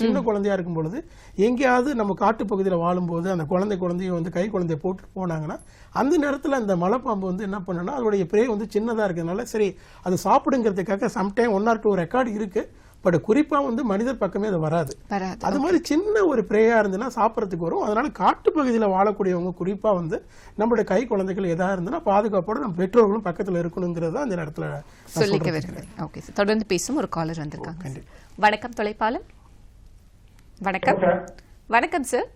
[SPEAKER 2] சின்ன குழந்தையா இருக்கும் பொழுது எங்கேயாவது நம்ம காட்டுப்பகுதியில் வாழும்போது அந்த குழந்தைய வந்து கை குழந்தைய போட்டு போனாங்கன்னா அந்த நேரத்தில் அந்த மலைப்பாம்பு வந்து என்ன பண்ணுன்னா, அதோடைய பிரே வந்து சின்னதாக இருக்கிறதுனால சரி அது சாப்பிடுங்கிறதுக்காக சம்டைம் 1 or 2 ரெக்கார்டு இருக்கு. பட் குறிப்பாக வந்து மனிதர் பக்கமே அது வராது. அது மாதிரி சின்ன ஒரு பிரேயா இருந்துன்னா சாப்பிட்றதுக்கு வரும். அதனால காட்டுப்பகுதியில் வாழக்கூடியவங்க குறிப்பாக வந்து நம்மளுடைய கை குழந்தைகள் எதாக இருந்ததுன்னா பாதுகாப்போட நம்ம பெற்றோர்களும் பக்கத்தில் இருக்கணுங்கிறத அந்த இடத்துல
[SPEAKER 1] சொல்லிக்க விரும்புகிறேன். ஓகே சார், தொடர்ந்து பேசும் ஒரு காலர் வந்திருக்காங்க. வணக்கம் தொலைப்பாலம். வணக்கம். வணக்கம் சார்.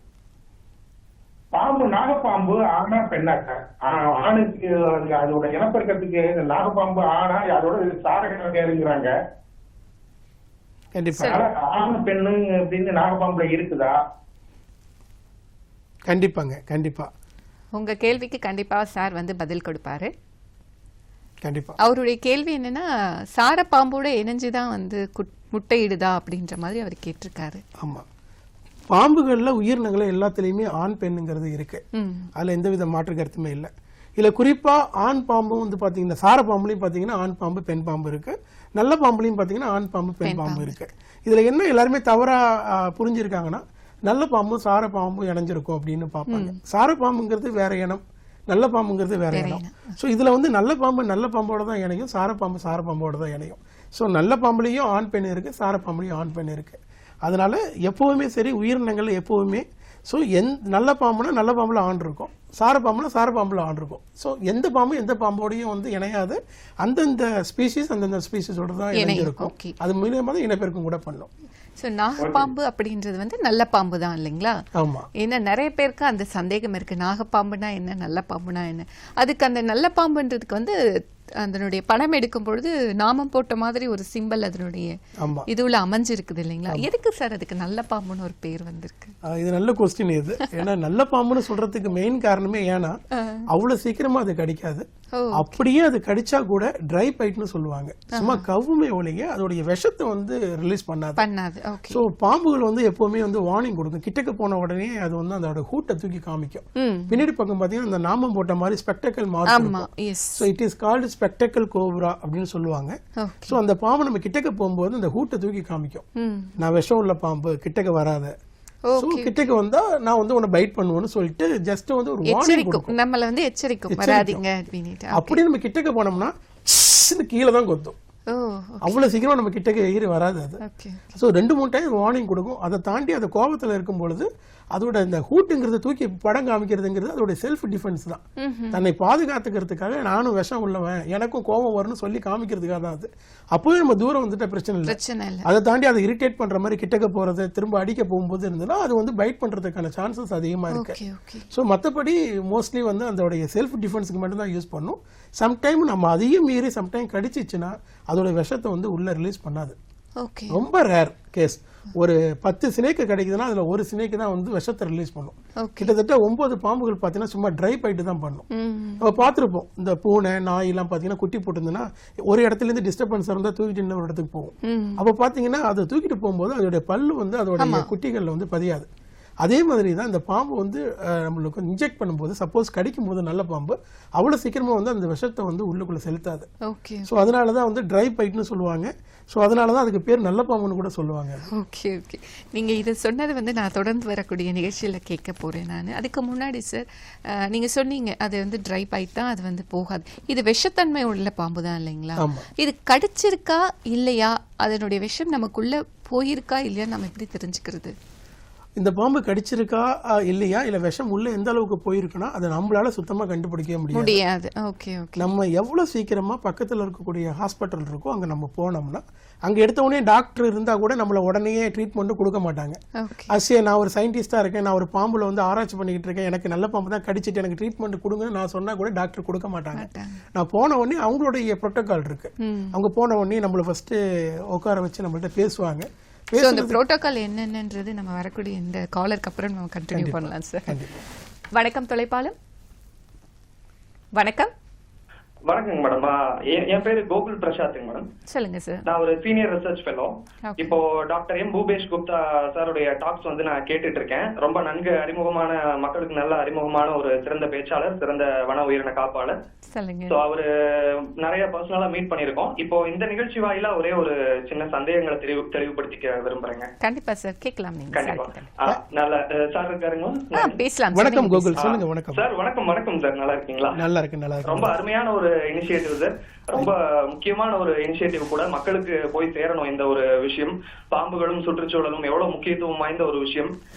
[SPEAKER 4] பாம்பு நாகப்பாம்பு ஆனா பெண்ணா சார்? ஆணுக்கு அதோட இனப்பெருக்கத்துக்கு நாகப்பாம்பு ஆனா அதோட சாரங்கிறாங்க. ஆணு பெண்ணு அப்படின்னு நாகப்பாம்புல இருக்குதா?
[SPEAKER 2] கண்டிப்பாங்க, கண்டிப்பா.
[SPEAKER 1] உங்க கேள்விக்கு கண்டிப்பா சார் வந்து பதில் கொடுப்பாரு.
[SPEAKER 2] கண்டிப்பா.
[SPEAKER 1] அவருடைய கேள்வி என்னன்னா, சாரப்பாம்போட இணைஞ்சுதான் வந்து முட்டையிடுதா அப்படின்ற மாதிரி அவர் கேட்டிருக்காரு.
[SPEAKER 2] ஆமா, பாம்புகள்ல உயிரினங்களை எல்லாத்துலயுமே ஆண் பெண்ணுங்கிறது இருக்கு. அதுல எந்தவித மாற்று கருத்துமே இல்லை. இதுல குறிப்பா ஆண் பாம்பும் வந்து பாத்தீங்கன்னா சார பாம்புலையும் பாத்தீங்கன்னா ஆண் பாம்பு பெண் பாம்பு இருக்கு, நல்ல பாம்புலையும் பாத்தீங்கன்னா ஆண் பாம்பு பெண் பாம்பு இருக்கு. இதுல என்ன எல்லாருமே தவறா புரிஞ்சிருக்காங்கன்னா நல்ல பாம்பும் சார பாம்பும் இணைஞ்சிருக்கும் அப்படின்னு பார்ப்பாங்க. சார பாம்புங்கிறது வேற இனம், நல்ல பாம்புங்கிறது வேற இனம். ஸோ இதுல வந்து நல்ல பாம்பு நல்ல பாம்போட தான் இணையும், சார பாம்பு சார பாம்போட தான் இணையும். ஸோ நல்ல பாம்புலையும் ஆண் பெண் இருக்கு, சார பாம்புலையும் ஆண் பெண் இருக்கு. அதனால எப்பவுமே சரி உயிரினங்கள் எப்பவுமே ஸோ நல்ல பாம்புனா நல்ல பாம்புல ஆண் இருக்கும், சார பாம்புனா சார பாம்புல ஆண் இருக்கும். ஸோ எந்த பாம்பு எந்த பாம்போடையும் வந்து இணையாது, அந்தந்த ஸ்பீசிஸ் அந்தந்த ஸ்பீசிஸோட தான் இணைஞ்சிருக்கும். அது மூலியமாக தான் இனப்பெருக்கம் கூட பண்ணும்.
[SPEAKER 1] ஸோ நாகப்பாம்பு அப்படின்றது வந்து நல்ல பாம்பு தான் இல்லைங்களா?
[SPEAKER 2] ஆமா.
[SPEAKER 1] ஏன்னா நிறைய பேருக்கு அந்த சந்தேகம் இருக்கு, நாகப்பாம்புனா என்ன நல்ல பாம்புனா என்ன. அதுக்கு அந்த நல்ல பாம்புன்றதுக்கு வந்து அதனுடைய படம் எடுக்கும் பொழுது நாமம் போட்ட மாதிரி ஒரு சிம்பல் அதனுடைய இதுல அமைஞ்சிருக்குது இல்லைங்களா? எதுக்கு சார் அதுக்கு நல்ல பாம்புன்னு ஒரு பேர் வந்திருக்கு?
[SPEAKER 2] இது நல்ல கொஸ்டின் இது. ஏன்னா நல்ல பாம்புன்னு சொல்றதுக்கு மெயின் காரணமே ஏன்னா அவ்வளவு சீக்கிரமா அது கடிக்காது. அப்படியே அது கடிச்சா கூட ட்ரை பைட்னு சொல்லுவாங்க, சும்மா கவுமே ஒழிய அதோடைய விஷத்தை வந்து ரிலீஸ் பண்ணாது. சோ பாம்புகள் வந்து எப்பவுமே வந்து வார்னிங் கொடுக்கும், கிட்டக்கு போன உடனே அது வந்து அதோட ஹூட்டை தூக்கி காமிக்கும். பின்னாடி பக்கம் பாத்தீங்கன்னா அந்த நாமம் போட்ட மாதிரி spectacle mark, so it is called spectacle cobra அப்படின்னு சொல்லுவாங்க. சோ அந்த பாம்பு நம்ம கிட்டக்க போகும்போது அந்த ஹூட்டை தூக்கி காமிக்கும், நான் விஷம் உள்ள பாம்பு கிட்டக்க வராத, கிட்டக்கு வந்தா நான் வந்து உன்னை பைட் பண்ணுவேன்னு சொல்லிட்டு ஜஸ்ட் வந்து ஒரு வார்னிங் கொடுக்கும்,
[SPEAKER 1] நம்மள வந்து எச்சரிக்கும் வராதீங்க அப்படினு.
[SPEAKER 2] அப்படி நம்ம கிட்டக்க போனோம்னா கீழே தான் கொத்தும், அவ்வளவு சீக்கிரம் நம்ம கிட்டக்க ஏறி வராது அது. சோ 2-3 டைம் வார்னிங் கொடுக்கும். அதை தாண்டி அது கோபத்துல இருக்கும் பொழுது அதோட இந்த ஹூட்டுங்கிறத தூக்கி படம் காமிக்கிறதுங்கிறது அதோட செல்ஃப் டிஃபென்ஸ் தான், தன்னை பாதுகாத்துக்கிறதுக்காக நானும் விஷம் உள்ளவன் எனக்கும் கோபம் வரும்னு சொல்லி காமிக்கிறதுக்காக தான் அது. அப்பவே நம்ம தூரம் வந்துட்டா பிரச்சனை இல்லை. அதை தாண்டி அதை இரிட்டேட் பண்ற மாதிரி கிட்டக்க போறது திரும்ப அடிக்க போகும்போது இருந்ததுன்னா அது வந்து பைட் பண்றதுக்கான சான்சஸ் அதிகமா இருக்கு. ஸோ மற்றபடி மோஸ்ட்லி வந்து அதோடைய செல்ஃப் டிஃபென்ஸ்க்கு மட்டும் தான் யூஸ் பண்ணும். சம்டைம் நம்ம அதையும் மீறி சம்டைம் கடிச்சிச்சுன்னா அதோட விஷத்தை வந்து உள்ள ரிலீஸ் பண்ணாது. ரொம்ப ரேர் கேஸ், ஒரு 10 சினேக்கு கிடைக்குதுன்னா அதுல ஒரு சினேக்கு தான் வந்து விஷத்தை ரிலீஸ் பண்ணும். கிட்டத்தட்ட 9 பாம்புகள் பாத்தீங்கன்னா சும்மா ட்ரை பைட்டு தான் பண்ணும். நம்ம பார்த்துருப்போம், இந்த பூனை நாய் எல்லாம் பாத்தீங்கன்னா குட்டி போட்டுருந்ததுன்னா ஒரு இடத்துல இருந்து டிஸ்டர்பன்ஸ் இருந்தா தூக்கிட்டு இன்னொரு இடத்துக்கு போகும். அப்ப பாத்தீங்கன்னா அதை தூக்கிட்டு போகும்போது அதோடைய பல்லு வந்து அதோடைய குட்டிகள்ல வந்து பதியாது. அதே மாதிரி தான் இந்த பாம்பு வந்து நம்மளுக்கு இன்ஜெக்ட் பண்ணும்போது சப்போஸ் கடிக்கும் போது நல்ல பாம்பு அவ்வளவு சீக்கிரமா வந்து அந்த விஷத்தை வந்து உள்ளுக்குள்ள செலுத்தாது. ஸோ அதனாலதான் வந்து ட்ரை பைட்னு சொல்லுவாங்க. ஸோ அதனாலதான் அதுக்கு பேர் நல்ல பாம்புன்னு கூட சொல்லுவாங்க.
[SPEAKER 1] ஓகே, நீங்க இது சொன்னது வந்து நான் தொடர்ந்து வரக்கூடிய நிகழ்ச்சியில கேட்க போறேன் நான். அதுக்கு முன்னாடி சார் நீங்க சொன்னீங்க அது வந்து ட்ரை பைட் தான், அது வந்து போகாது. இது விஷத்தன்மை உள்ள பாம்பு தான் இல்லைங்களா? இது கடிச்சிருக்கா இல்லையா, அதனுடைய விஷம் நமக்குள்ள போயிருக்கா இல்லையா நம்ம எப்படி தெரிஞ்சுக்கிறது?
[SPEAKER 2] இந்த பாம்பு கடிச்சிருக்கா இல்லையா இல்ல விஷம் உள்ள எந்த அளவுக்கு போயிருக்குன்னா அதை நம்மளால சுத்தமா கண்டுபிடிக்க முடியாது. நம்ம எவ்வளவு சீக்கிரமா பக்கத்துல இருக்கக்கூடிய ஹாஸ்பிட்டல் இருக்கோ அங்க நம்ம போனோம்னா அங்க எடுத்த உடனே டாக்டர் இருந்தா கூட நம்மள உடனே ட்ரீட்மெண்ட் கொடுக்க மாட்டாங்க. அசிய நான் ஒரு சயின்டிஸ்டா இருக்கேன், நான் ஒரு பாம்புல வந்து ஆராய்ச்சி பண்ணிக்கிட்டு இருக்கேன், எனக்கு நல்ல பாம்பு தான் கடிச்சிட்டு எனக்கு ட்ரீட்மெண்ட் கொடுங்கன்னு நான் சொன்னா கூட டாக்டர் கொடுக்க மாட்டாங்க. நான் போன உடனே அவங்களுடைய புரோட்டோகால் இருக்கு, அவங்க போன உடனே நம்மள ஃபர்ஸ்ட் உட்கார வச்சு நம்மள்ட்ட பேசுவாங்க.
[SPEAKER 1] சோ அந்த புரோட்டோகால் என்னன்றது நம்ம வரக்கூடிய இந்த காலருக்கு அப்புறம் நம்ம கண்டினியூ பண்ணலாம் சார். வணக்கம் தொலைப்பாலம். வணக்கம்.
[SPEAKER 5] வணக்கங்க மேடம், என் பேரு கோகுல் பிரசாத்ங்க மேடம்.
[SPEAKER 1] சொல்லுங்க சார்.
[SPEAKER 5] நான் ஒரு சீனியர் ரிசர்ச் ஃபெலோ. இப்போ டாக்டர் எம் பூபேஷ் குப்தா சாருடைய டாக்ஸ் வந்து நான் கேட்டுட்டு இருக்கேன். ரொம்ப நன்கு அறிமுகமான, மக்களுக்கு நல்ல அறிமுகமான ஒரு சிறந்த பேச்சாளர், சிறந்த வன உயிரின காப்பாளர். சோ அவரு நிறைய பர்சனலா மீட் பண்ணிருக்கோம். இப்போ இந்த நிகழ்ச்சி வாயிலா ஒரே ஒரு சின்ன சந்தேகங்களை தெளிவுபடுத்திக்க விரும்புறேங்க.
[SPEAKER 1] கண்டிப்பா சார், கேட்கலாம் நீங்க.
[SPEAKER 5] கண்டிப்பா. நல்ல சார் இருக்காருங்களா?
[SPEAKER 1] பேசலாம்.
[SPEAKER 2] வணக்கம் கோகுல், சொல்லுங்க. வணக்கம்
[SPEAKER 5] சார். வணக்கம் சார், நல்லா இருக்கீங்களா?
[SPEAKER 2] நல்லா இருக்கு.
[SPEAKER 5] ரொம்ப அருமையான ஒரு இனிஷியேட்டிவ் சார், ரொம்ப முக்கியமான ஒரு இனிஷியேட்டிவ் கூட. மக்களுக்கு போய் சேரணும் இந்த ஒரு விஷயம். பாம்புகளும் சுற்றுச்சூழலும் எவ்வளவு முக்கியத்துவம் வாய்ந்த ஒரு விஷயம்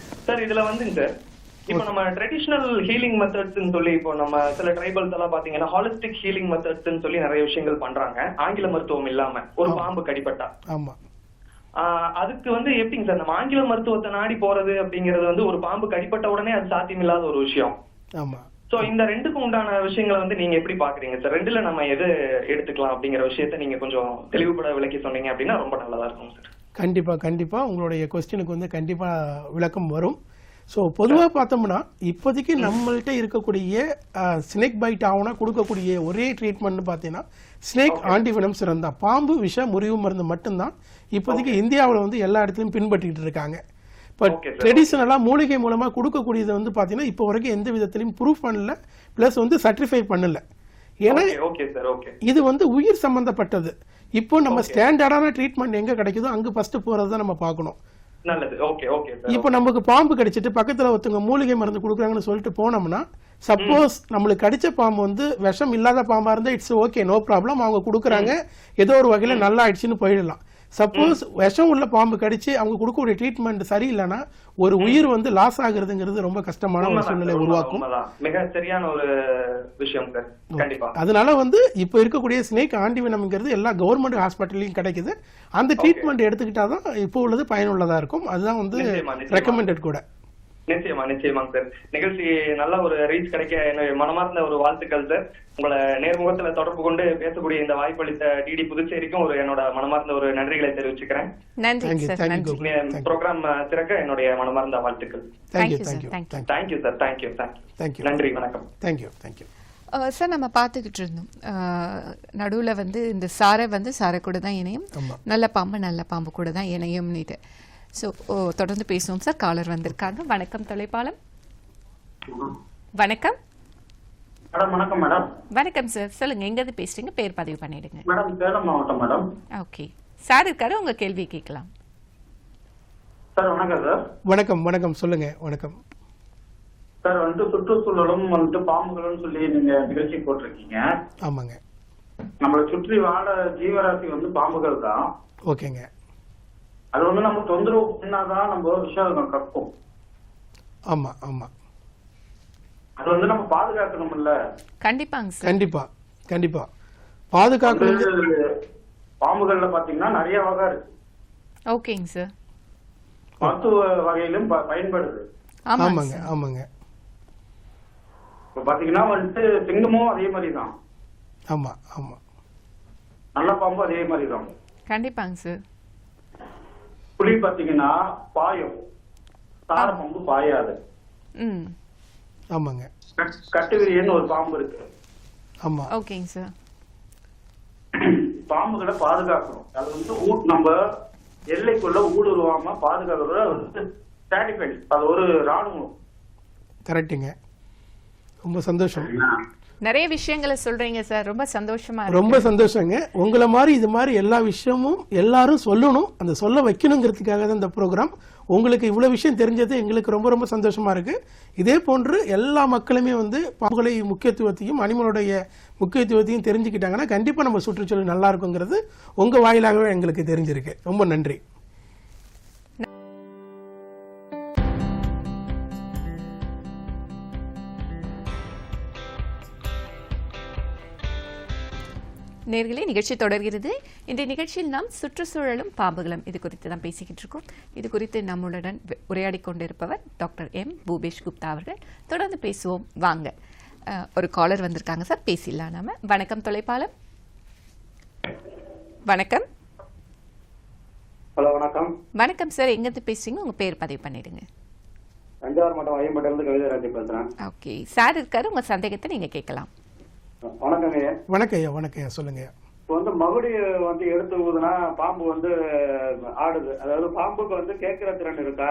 [SPEAKER 5] சார். இதுல வந்துங்க சார், இப்போ நம்ம ட்ரெடிஷனல் ஹீலிங் மெத்தட்ஸ் சொல்லி இப்போ நம்ம சில ட்ரைபல்ஸ் எல்லாம் பாத்தீங்கன்னா ஹாலிஸ்டிக் ஹீலிங் மெத்தட்ஸ் சொல்லி நிறைய விஷயங்கள் பண்றாங்க, ஆங்கில மருத்துவம் இல்லாம. ஒரு பாம்பு கடிப்பட்டா அதுக்கு வந்து எப்படிங்க சார் நம்ம ஆங்கில மருத்துவத்தை நாடி போறது அப்படிங்கிறது வந்து ஒரு பாம்பு கடிப்பட்ட உடனே அது சாத்தியமில்லாத ஒரு விஷயம். சோ இந்த ரெண்டுக்கும் உண்டான விஷயங்களை வந்து நீங்க எப்படி பாக்குறீங்க சார்? ரெண்டுல நம்ம எது எடுத்துக்கலாம் அப்படிங்கிற விஷயத்த நீங்க கொஞ்சம் தெளிவுபட விளக்கி சொன்னீங்க அப்படின்னா ரொம்ப நல்லதா இருக்கும் சார்.
[SPEAKER 2] கண்டிப்பா உங்களுடைய கொஸ்டினுக்கு வந்து கண்டிப்பா விளக்கம் வரும். ஸோ பொதுவாக பார்த்தோம்னா இப்போதைக்கு நம்மள்ட்ட இருக்கக்கூடிய ஸ்னேக் பைட் ஆகுனா கொடுக்கக்கூடிய ஒரே ட்ரீட்மெண்ட்னு பார்த்தீங்கன்னா ஸ்னேக் ஆன்டிவெனம் சிறந்தா, பாம்பு விஷ முறிவு மருந்து மட்டும்தான் இப்போதைக்கு இந்தியாவில் வந்து எல்லா இடத்துலையும் பின்பற்றிட்டு இருக்காங்க. இப்போ ட்ரெடிஷ்னலாக மூலிகை மூலமாக கொடுக்கக்கூடியது வந்து பார்த்தீங்கன்னா இப்போ வரைக்கும் எந்த விதத்திலையும் ப்ரூஃப் பண்ணல, ப்ளஸ் வந்து சர்டிஃபை பண்ணல. ஏன்னா இது வந்து உயிர் சம்பந்தப்பட்டது. இப்போ நம்ம ஸ்டாண்டர்டான ட்ரீட்மெண்ட் எங்க கிடைக்குதோ அங்க ஃபர்ஸ்ட் போறதை நம்ம பார்க்கணும்.
[SPEAKER 5] நல்லது. Okay okay sir.
[SPEAKER 2] இப்போ நமக்கு பாம்பு கடிச்சிட்டு பக்கத்துல ஒருத்தவங்க மூலிகை மருந்து கொடுக்குறாங்கன்னு சொல்லிட்டு போனோம்னா, சப்போஸ் நம்மளுக்கு கடிச்ச பாம்பு வந்து விஷம் இல்லாத பாம்பா இருந்தா இட்ஸ் ஓகே, நோ ப்ராப்ளம், அவங்க கொடுக்குறாங்க, ஏதோ ஒரு வகையில நல்லா ஆயிடுச்சுன்னு போயிடலாம். சப்போஸ் விஷம் உள்ள பாம்பு கடிச்சு அவங்க கொடுக்கக்கூடிய ட்ரீட்மெண்ட் சரியில்லைன்னா ஒரு உயிர் வந்து லாஸ் ஆகுறதுங்கிறது ரொம்ப கஷ்டமான ஒரு சூழ்நிலை உருவாக்கும்.
[SPEAKER 5] மிக சரியான ஒரு விஷயம் சார். கண்டிப்பா.
[SPEAKER 2] அதனால வந்து இப்போ இருக்கக்கூடிய ஸ்னேக் ஆன்டிவெனம்ங்கிறது எல்லா கவர்மெண்ட் ஹாஸ்பிட்டல்லையும் கிடைக்குது. அந்த ட்ரீட்மெண்ட் எடுத்துக்கிட்டாதான் இப்போ உள்ளது பயனுள்ளதா இருக்கும். அதுதான் வந்து ரெக்கமெண்டட் கூட.
[SPEAKER 5] நிச்சயமாங்க சார். நிகழ்ச்சி நல்ல ஒரு ரீச் கிடைக்க மனமார்ந்த ஒரு வாழ்த்துக்கள் சார். உங்களை நேர்முகத்துல தொடர்பு கொண்டு பேசக்கூடிய இந்த வாய்ப்பளித்த டிடி புதுச்சேரிக்கும் ஒரு என்னோட மனமார்ந்த ஒரு நன்றிகளை தெரிவிச்சுக்கிறேன்.
[SPEAKER 1] நன்றி சார்.
[SPEAKER 5] ப்ரோக்ராம் திறக்க என்னுடைய மனமார்ந்த வாழ்த்துக்கள்.
[SPEAKER 2] Thank you
[SPEAKER 5] sir. தேங்க்யூ. நன்றி, வணக்கம்.
[SPEAKER 2] தேங்க்யூ.
[SPEAKER 1] சார், நம்ம பார்த்துக்கிட்டு இருந்தோம் நடுவில் வந்து இந்த சாரை வந்து சாரை கூட தான் இணையும், நல்ல பாம்பு கூட தான் இணையும்னுட்டு. ஸோ தொடர்ந்து பேசுவோம் சார். காலர் வந்திருக்காங்க. வணக்கம் தொலைப்பாலம். வணக்கம்.
[SPEAKER 4] வணக்கம் மேடம்.
[SPEAKER 1] வணக்கம் சார், சொல்லுங்க, எங்கேருந்து பேசுறீங்க, பேர் பதிவு பண்ணிடுங்க.
[SPEAKER 4] மேடம், சேலம் மாவட்டம் மேடம்.
[SPEAKER 1] ஓகே சார் இருக்காரு, உங்க கேள்வி கேட்கலாம்
[SPEAKER 4] சார். வணக்கம் சார்.
[SPEAKER 2] வணக்கம் சொல்லுங்க. வணக்கம்
[SPEAKER 4] சார். வந்துட்டு சுற்றுச்சூழலும் வந்துட்டு பாம்புகளும் சொல்லி நீங்க நிகழ்ச்சி போட்டிருக்கீங்க.
[SPEAKER 2] ஆமாங்க.
[SPEAKER 4] நம்மளை சுற்றி வாழ ஜீவராசி வந்து பாம்புகள் தான்.
[SPEAKER 2] ஓகேங்க.
[SPEAKER 4] அது வந்து நம்ம தொந்தரவு பண்ணாதான் நம்ம விஷயம் கற்கும்.
[SPEAKER 2] ஆமா.
[SPEAKER 4] அது வந்து நம்ம பாதுகாக்கணும்ல.
[SPEAKER 1] கண்டிப்பாங்க சார்.
[SPEAKER 2] கண்டிப்பா பாதுகாக்கணும்.
[SPEAKER 4] பாம்புகள்ல பாத்தீங்கன்னா நிறைய வகை இருக்கு.
[SPEAKER 1] ஓகேங்க சார்.
[SPEAKER 4] மருத்துவ வகையிலும் பயன்படுது.
[SPEAKER 2] ஆமாங்க.
[SPEAKER 4] இப்ப பாத்தீங்கன்னா வந்துட்டு சிங்கமும் அதே மாதிரிதான்.
[SPEAKER 2] ஆமா.
[SPEAKER 4] நல்ல பாம்பு அதே மாதிரிதான்.
[SPEAKER 1] கண்டிப்பாங்க சார்.
[SPEAKER 4] புலி பாத்தீங்கன்னா பாயும், சார பாம்பு பாயாது.
[SPEAKER 2] ஆமாங்க.
[SPEAKER 4] கட்டுவிரியன்னு ஒரு பாம்பு இருக்கு.
[SPEAKER 2] ஆமா.
[SPEAKER 1] ஓகேங்க சார்.
[SPEAKER 4] பாம்புகளை பாதுகாக்கணும். அது வந்து நம்ம எல்லைக்குள்ள ஊடுருவாம பாதுகாக்கிறது சாட்டிஃபைட். அது ஒரு ராணுவம்.
[SPEAKER 2] கரெக்டுங்க. ரொம்ப சந்தோஷம்.
[SPEAKER 1] நிறைய விஷயங்களை சொல்றீங்க சார், ரொம்ப சந்தோஷமா இருக்கு.
[SPEAKER 2] ரொம்ப சந்தோஷங்க. உங்களை மாதிரி இது மாதிரி எல்லா விஷயமும் எல்லாரும் சொல்லணும், அந்த சொல்ல வைக்கணுங்கிறதுக்காக தான் இந்த ப்ரோக்ராம். உங்களுக்கு இவ்வளவு விஷயம் தெரிஞ்சது எங்களுக்கு ரொம்ப ரொம்ப சந்தோஷமா இருக்கு. இதே போன்று எல்லா மக்களுமே வந்து பாம்புகளை முக்கியத்துவத்தையும் அனிமலுடைய முக்கியத்துவத்தையும் தெரிஞ்சுக்கிட்டாங்கன்னா கண்டிப்பா நம்ம சுற்றுச்சூழல் நல்லா இருக்குங்கிறது உங்க வாயிலாகவே எங்களுக்கு தெரிஞ்சிருக்கு. ரொம்ப நன்றி.
[SPEAKER 1] நேர்களே, நிகழ்ச்சி தொடர்கிறது. இந்த நிகழ்ச்சியில் நாம் சுற்றுச்சூழலும் பாம்புகளும் இது குறித்து தான் பேசிக்கிட்டு இருக்கோம். இது குறித்து நம்முடன் உரையாடி கொண்டிருப்பவர் டாக்டர் எம் பூபேஷ் குப்தா அவர்கள். தொடர்ந்து பேசுவோம் வாங்க. ஒரு காலர் வந்திருக்காங்க சார், பேசிடலாம் நாம. வணக்கம் தொலைப்பாலம். வணக்கம்.
[SPEAKER 3] ஹலோ, வணக்கம்.
[SPEAKER 1] வணக்கம் சார், எங்கிருந்து பேசுறீங்க, உங்க பேர் பதிவு பண்ணிடுங்க.
[SPEAKER 3] தஞ்சாவூர் மாவட்டம் ஐயம்பட்டிலிருந்து கவிதராஜ் பேசுறேன்.
[SPEAKER 1] ஓகே சார் இருக்காரு, உங்க சந்தேகத்தை நீங்க கேட்கலாம்.
[SPEAKER 2] வணக்கம். சொல்லுங்க.
[SPEAKER 3] இப்போ வந்து மகுடி வந்து எடுத்து ஊதுனா பாம்பு வந்து ஆடுது. அதாவது பாம்புக்கு வந்து கேட்கிற திறன் இருக்கா?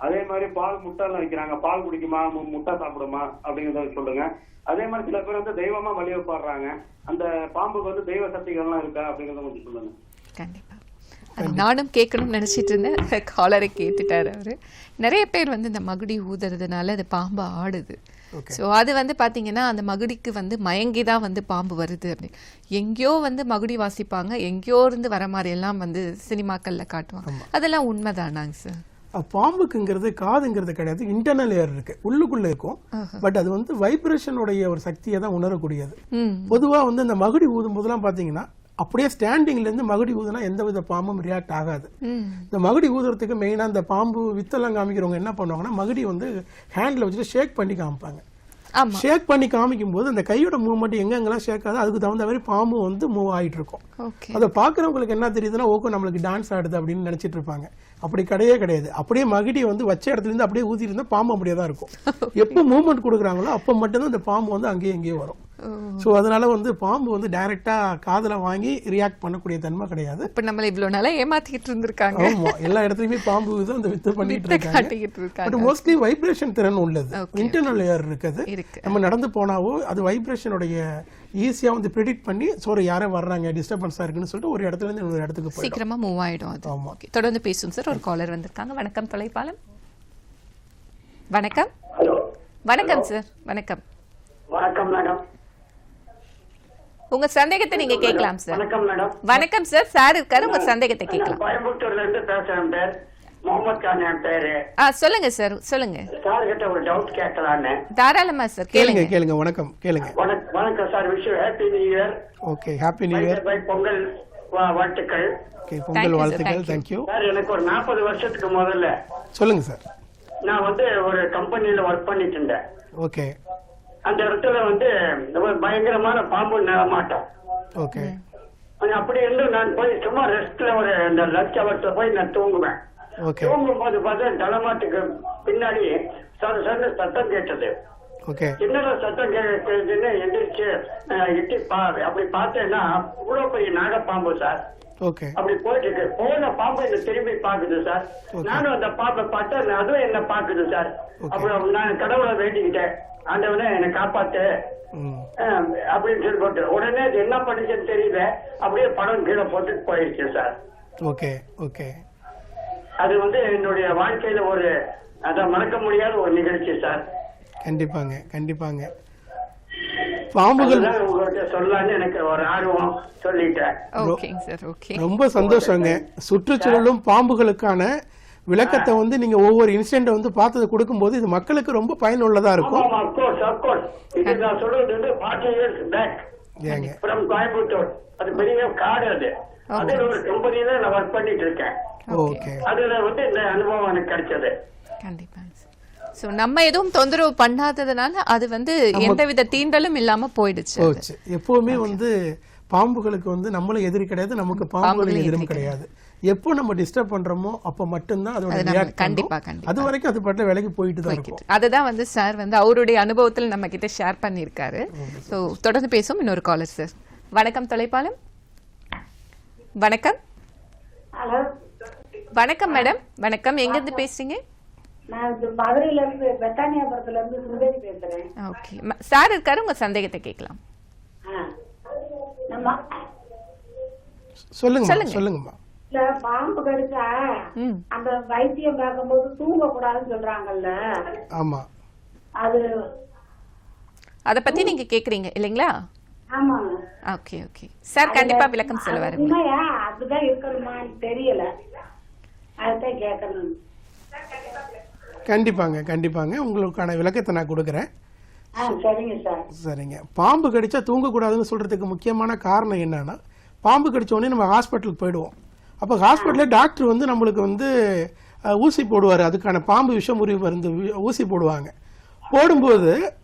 [SPEAKER 3] அதே மாதிரி பால் முட்டை எல்லாம் வைக்கிறாங்க, பால் குடிக்குமா, முட்டை சாப்பிடுமா அப்படிங்கறத சொல்லுங்க. அதே மாதிரி சில பேர் வந்து தெய்வமா வழிபடுறாங்க, அந்த பாம்புக்கு வந்து தெய்வ சக்திகள்லாம் இருக்கா அப்படிங்கறத கொஞ்சம் சொல்லுங்க.
[SPEAKER 1] கண்டிப்பா. நானும் கேட்கணும்னு நினைச்சிட்டு இருந்தேன், காலரை கேட்டுட்டாரு அவரு. நிறைய பேர் வந்து இந்த மகுடி ஊதுறதுனால அது பாம்பு ஆடுது. ஸோ அது வந்து பார்த்தீங்கன்னா அந்த மகுடிக்கு வந்து மயங்கி தான் வந்து பாம்பு வருது அப்படி. எங்கேயோ வந்து மகுடி வாசிப்பாங்க, எங்கேயோ இருந்து வர மாதிரி எல்லாம் வந்து சினிமாக்கள்ல காட்டுவாங்க. அதெல்லாம் உண்மைதானாங்க சார்?
[SPEAKER 2] பாம்புக்குங்கிறது காதுங்கிறது கிடையாது, இன்டர்னல் ஏர் இருக்கு, உள்ளுக்குள்ள இருக்கும். பட் அது வந்து வைப்ரேஷனுடைய ஒரு சக்தியை தான் உணரக்கூடியது. பொதுவா வந்து இந்த மகுடி ஊதும் போதெல்லாம் பாத்தீங்கன்னா அப்படியே ஸ்டாண்டிங்ல இருந்து மகுடி ஊதுனா எந்த வித பாம்பும் ரியாக்ட் ஆகாது. இந்த மகுடி ஊதுறதுக்கு மெயினா இந்த பாம்பு வித்தெல்லாம் காமிக்கிறவங்க என்ன பண்ணுவாங்கன்னா மகுடி வந்து ஹேண்ட்ல வச்சுட்டு ஷேக் பண்ணி காமிப்பாங்க.
[SPEAKER 1] ஆமா.
[SPEAKER 2] ஷேக் பண்ணி காமிக்கும் போது அந்த கையோட மூவ்மெண்ட் எங்கெங்கெல்லாம் ஷேக் ஆகுது அதுக்கு தகுந்த மாதிரி பாம்பு வந்து மூவ் ஆயிட்டு இருக்கும்.
[SPEAKER 1] ஓகே.
[SPEAKER 2] அதை பாக்குறவங்களுக்கு என்ன தெரியுதுன்னா ஓகே நம்மளுக்கு டான்ஸ் ஆடுது அப்படின்னு நினைச்சிட்டு இருப்பாங்க. அப்படி கிடையாது. அப்படியே மகிடி வந்து வச்ச இடத்துல இருந்து அப்படியே ஊதி இருந்தா பாம்பு அப்படியே தான் இருக்கும். எப்போ மூவ்மெண்ட் கொடுக்குறாங்களோ அப்போ மட்டும்தான் அந்த பாம்பு வந்து அங்கேயும் எங்கேயும் வரும். ஸோ அதனால வந்து பாம்பு வந்து டைரக்டா காதுல வாங்கி ரியாக்ட் பண்ணக்கூடிய தன்மை கிடையாது.
[SPEAKER 1] இப்ப நம்மள இவ்வளவு நாளா ஏமாத்திக்கிட்டு இருந்திருக்காங்க.
[SPEAKER 2] ஆமா, எல்லா இடத்துலயுமே பாம்பு தான் அந்த வித்து பண்ணிட்டு இருக்காங்க.
[SPEAKER 1] காட்டிக்கிட்டு இருக்காங்க.
[SPEAKER 2] பட் மோஸ்ட்லி வைப்ரேஷன் திறன் உள்ளது.
[SPEAKER 1] Okay.
[SPEAKER 2] இன்டர்னல் ஏர் இருக்குது.
[SPEAKER 1] இருக்கு.
[SPEAKER 2] நம்ம நடந்து போனாவோ அது வைப்ரேஷனுடைய ஈஸியா வந்து ப்ரெடிக்ட் பண்ணி சோறு யாரும் வர்றாங்க டிஸ்டர்பன்ஸா இருக்குன்னு சொல்லிட்டு ஒரு இடத்துல இருந்து இன்னொரு இடத்துக்கு போயிடும்.
[SPEAKER 1] சீக்கிரமா மூவ் ஆயிடும் அது.
[SPEAKER 2] ஆமா.
[SPEAKER 1] Okay. தொடர்ந்து பேசும் சார். ஒரு காலர் வந்திருக்காங்க. வணக்கம் தொலைப்பாலம். வணக்கம்.
[SPEAKER 6] ஹலோ.
[SPEAKER 1] வணக்கம் சார். வணக்கம்.
[SPEAKER 6] வணக்கம் மேடம்.
[SPEAKER 1] உங்க சந்தேகத்தை நீங்க கேட்கலாம் சார்.
[SPEAKER 6] வணக்கம் மேடம்.
[SPEAKER 1] வணக்கம் சார். சார் இருக்காரு, உங்க சந்தேகத்தை கேட்கலாம்.
[SPEAKER 6] கோயம்புத்தூர்ல இருந்து பேசுறேன். பேர் முகமது கான் என் பேரு.
[SPEAKER 1] சொல்லுங்க சார், சொல்லுங்க.
[SPEAKER 6] சார் கிட்ட ஒரு டவுட் கேட்கலான்னு.
[SPEAKER 1] தாராளமா சார், கேளுங்க.
[SPEAKER 2] கேளுங்க. வணக்கம், கேளுங்க.
[SPEAKER 6] வணக்கம் sir. Wish happy new year.
[SPEAKER 2] Okay, happy new year.
[SPEAKER 6] Pongal வாழ்த்துக்கள்.
[SPEAKER 2] ஓகே,
[SPEAKER 1] Thank
[SPEAKER 2] பொங்கல்
[SPEAKER 1] you,
[SPEAKER 2] வாழ்த்துக்கள்.
[SPEAKER 1] sir.
[SPEAKER 2] Thank you.
[SPEAKER 6] சார் எனக்கு ஒரு 40 வருஷத்துக்கு முதல்ல
[SPEAKER 2] சொல்லுங்க சார்.
[SPEAKER 6] நான் வந்து ஒரு கம்பெனில ஒர்க் பண்ணிட்டு இருந்தேன்.
[SPEAKER 2] ஓகே.
[SPEAKER 6] அந்த இடத்துல வந்து ஒரு பயங்கரமான பாம்பு நடமாட்டம்.
[SPEAKER 2] ஓகே.
[SPEAKER 6] அப்படி இருந்து நான் போய் சும்மா ரெஸ்ட்ல ஒரு இந்த லஞ்ச் அவர்ஸ்ல போய் நான் தூங்குவேன்.
[SPEAKER 2] ஓகே.
[SPEAKER 6] தூங்கும் போது பார்த்தா தலைமாட்டுக்கு பின்னாடி சர சத்தம் கேட்டது.
[SPEAKER 2] ஓகே.
[SPEAKER 6] என்னடா சத்தம் கேட்குதுன்னு எந்திரிச்சு எட்டி அப்படி பார்த்தேன்னா இவ்வளவு பெரிய நாகப்பாம்பு சார்.
[SPEAKER 2] ஓகே.
[SPEAKER 6] அப்படி போயிட்டு இருக்கு. போன பாம்பு என்ன திரும்பி பாக்குது சார். நானும் அந்த பாம்பை பார்த்தேன், அதுவும் என்ன பாக்குது சார். அப்புறம் நான் கடவுளை வேண்டிக்கிட்டேன், ஆண்டவனே என்னை காப்பாத்து அப்படின்னு சொல்லி போட்டு உடனே என்ன பண்ணுச்சுன்னு தெரியல, அப்படியே படம் கீழே போட்டு போயிடுச்சு சார்.
[SPEAKER 2] ஓகே. ஓகே.
[SPEAKER 6] அது வந்து என்னுடைய வாழ்க்கையில ஒரு அதான் மறக்க முடியாத ஒரு நிகழ்ச்சி சார்.
[SPEAKER 2] கண்டிப்பாங்க, கண்டிப்பாங்க. பாம்புகள்
[SPEAKER 6] உங்கள்கிட்ட சொல்லலான்னு எனக்கு ஒரு ஆர்வம், சொல்லிட்டேன்.
[SPEAKER 1] ஓகேங்க சார். ஓகே.
[SPEAKER 2] ரொம்ப சந்தோஷங்க. சுற்றுச்சூழலும் பாம்புகளுக்கான விளக்கத்தை வந்து நீங்க ஒவ்வொரு இன்சிடென்ட் வந்து பார்த்தது கொடுக்கும்போது இது மக்களுக்கு ரொம்ப பயனுள்ளதா இருக்கும்.
[SPEAKER 6] இது நான் சொல்றது வந்து 40 years back
[SPEAKER 2] ஏங்க
[SPEAKER 6] from கோயம்புத்தூர். அது பெரிய காடு. அது ஒரு கம்பெனில நான் ஒர்க் பண்ணிட்டு இருக்கேன்.
[SPEAKER 2] ஓகே.
[SPEAKER 6] அதுல வந்து இந்த அனுபவம் எனக்கு கிடைச்சது.
[SPEAKER 1] கண்டிப்பா. சோ நம்ம எதுவும் தொந்தரவு பண்ணாததுனால அது வந்து எந்தவித தீண்டலும் இல்லாம போயிடுச்சு.
[SPEAKER 2] எப்பவுமே வந்து பாம்புகளுக்கு வந்து நம்மளும் எதிரி கிடையாது, நமக்கு பாம்புகள் எதிரும் கிடையாது. எப்போ நம்ம டிஸ்டர்ப் பண்றோமோ அப்ப மட்டும்தான் அதோட ரியாக்ட்
[SPEAKER 1] கண்டிப்பா கண்டிப்பா
[SPEAKER 2] அது வரைக்கும் அது பட்ட வேலைக்கு போயிட்டு தான் இருக்கும்.
[SPEAKER 1] அதுதான் வந்து சார் வந்து அவருடைய அனுபவத்தில் நம்ம கிட்ட ஷேர் பண்ணியிருக்காரு. ஸோ தொடர்ந்து பேசும் இன்னொரு காலர் சார். வணக்கம் தொலைப்பாலம். வணக்கம்.
[SPEAKER 7] ஹலோ.
[SPEAKER 1] வணக்கம் மேடம். வணக்கம். எங்க இருந்து பேசுறீங்க?
[SPEAKER 7] நான் மதுரையில இருந்து பெத்தானியாபுரத்துல இருந்து சுந்தரி பேசுறேன்.
[SPEAKER 1] ஓகே. சார் இருக்காரு, உங்க சந்தேகத்தை கேட்கலாம்.
[SPEAKER 2] சொல்லுங்கம்மா.
[SPEAKER 7] இல்ல பாம்பு கடிச்சா அந்த வைத்தியம் பார்க்கும்போது தூங்க கூடாதுன்னு சொல்றாங்கல்ல.
[SPEAKER 2] ஆமா.
[SPEAKER 7] அது
[SPEAKER 1] அத பத்தி நீங்க கேக்குறீங்க இல்லீங்களா?
[SPEAKER 7] ஆமாங்க.
[SPEAKER 1] Okay okay. சார் கண்டிப்பா விளக்கம் சொல்லுவாரு.
[SPEAKER 7] உண்மையா அப்படிதான் இருக்கணுமான்னு தெரியல, அதுதான் கேட்கணும்.
[SPEAKER 2] கண்டிப்பாங்க உங்களுக்கான விளக்கத்தை நான் கொடுக்குறேன்.
[SPEAKER 7] சரிங்க சார்.
[SPEAKER 2] சரிங்க. பாம்பு கடிச்சா தூங்கக்கூடாதுன்னு சொல்றதுக்கு முக்கியமான காரணம் என்னன்னா, பாம்பு கடிச்ச உடனே நம்ம ஹாஸ்பிட்டலுக்கு போயிடுவோம். அப்போ ஹாஸ்பிட்டலில் டாக்டர் வந்து நம்மளுக்கு வந்து ஊசி போடுவார். அதுக்கான பாம்பு விஷமுறிவு மருந்து ஊசி போடுவாங்க. போடும்போது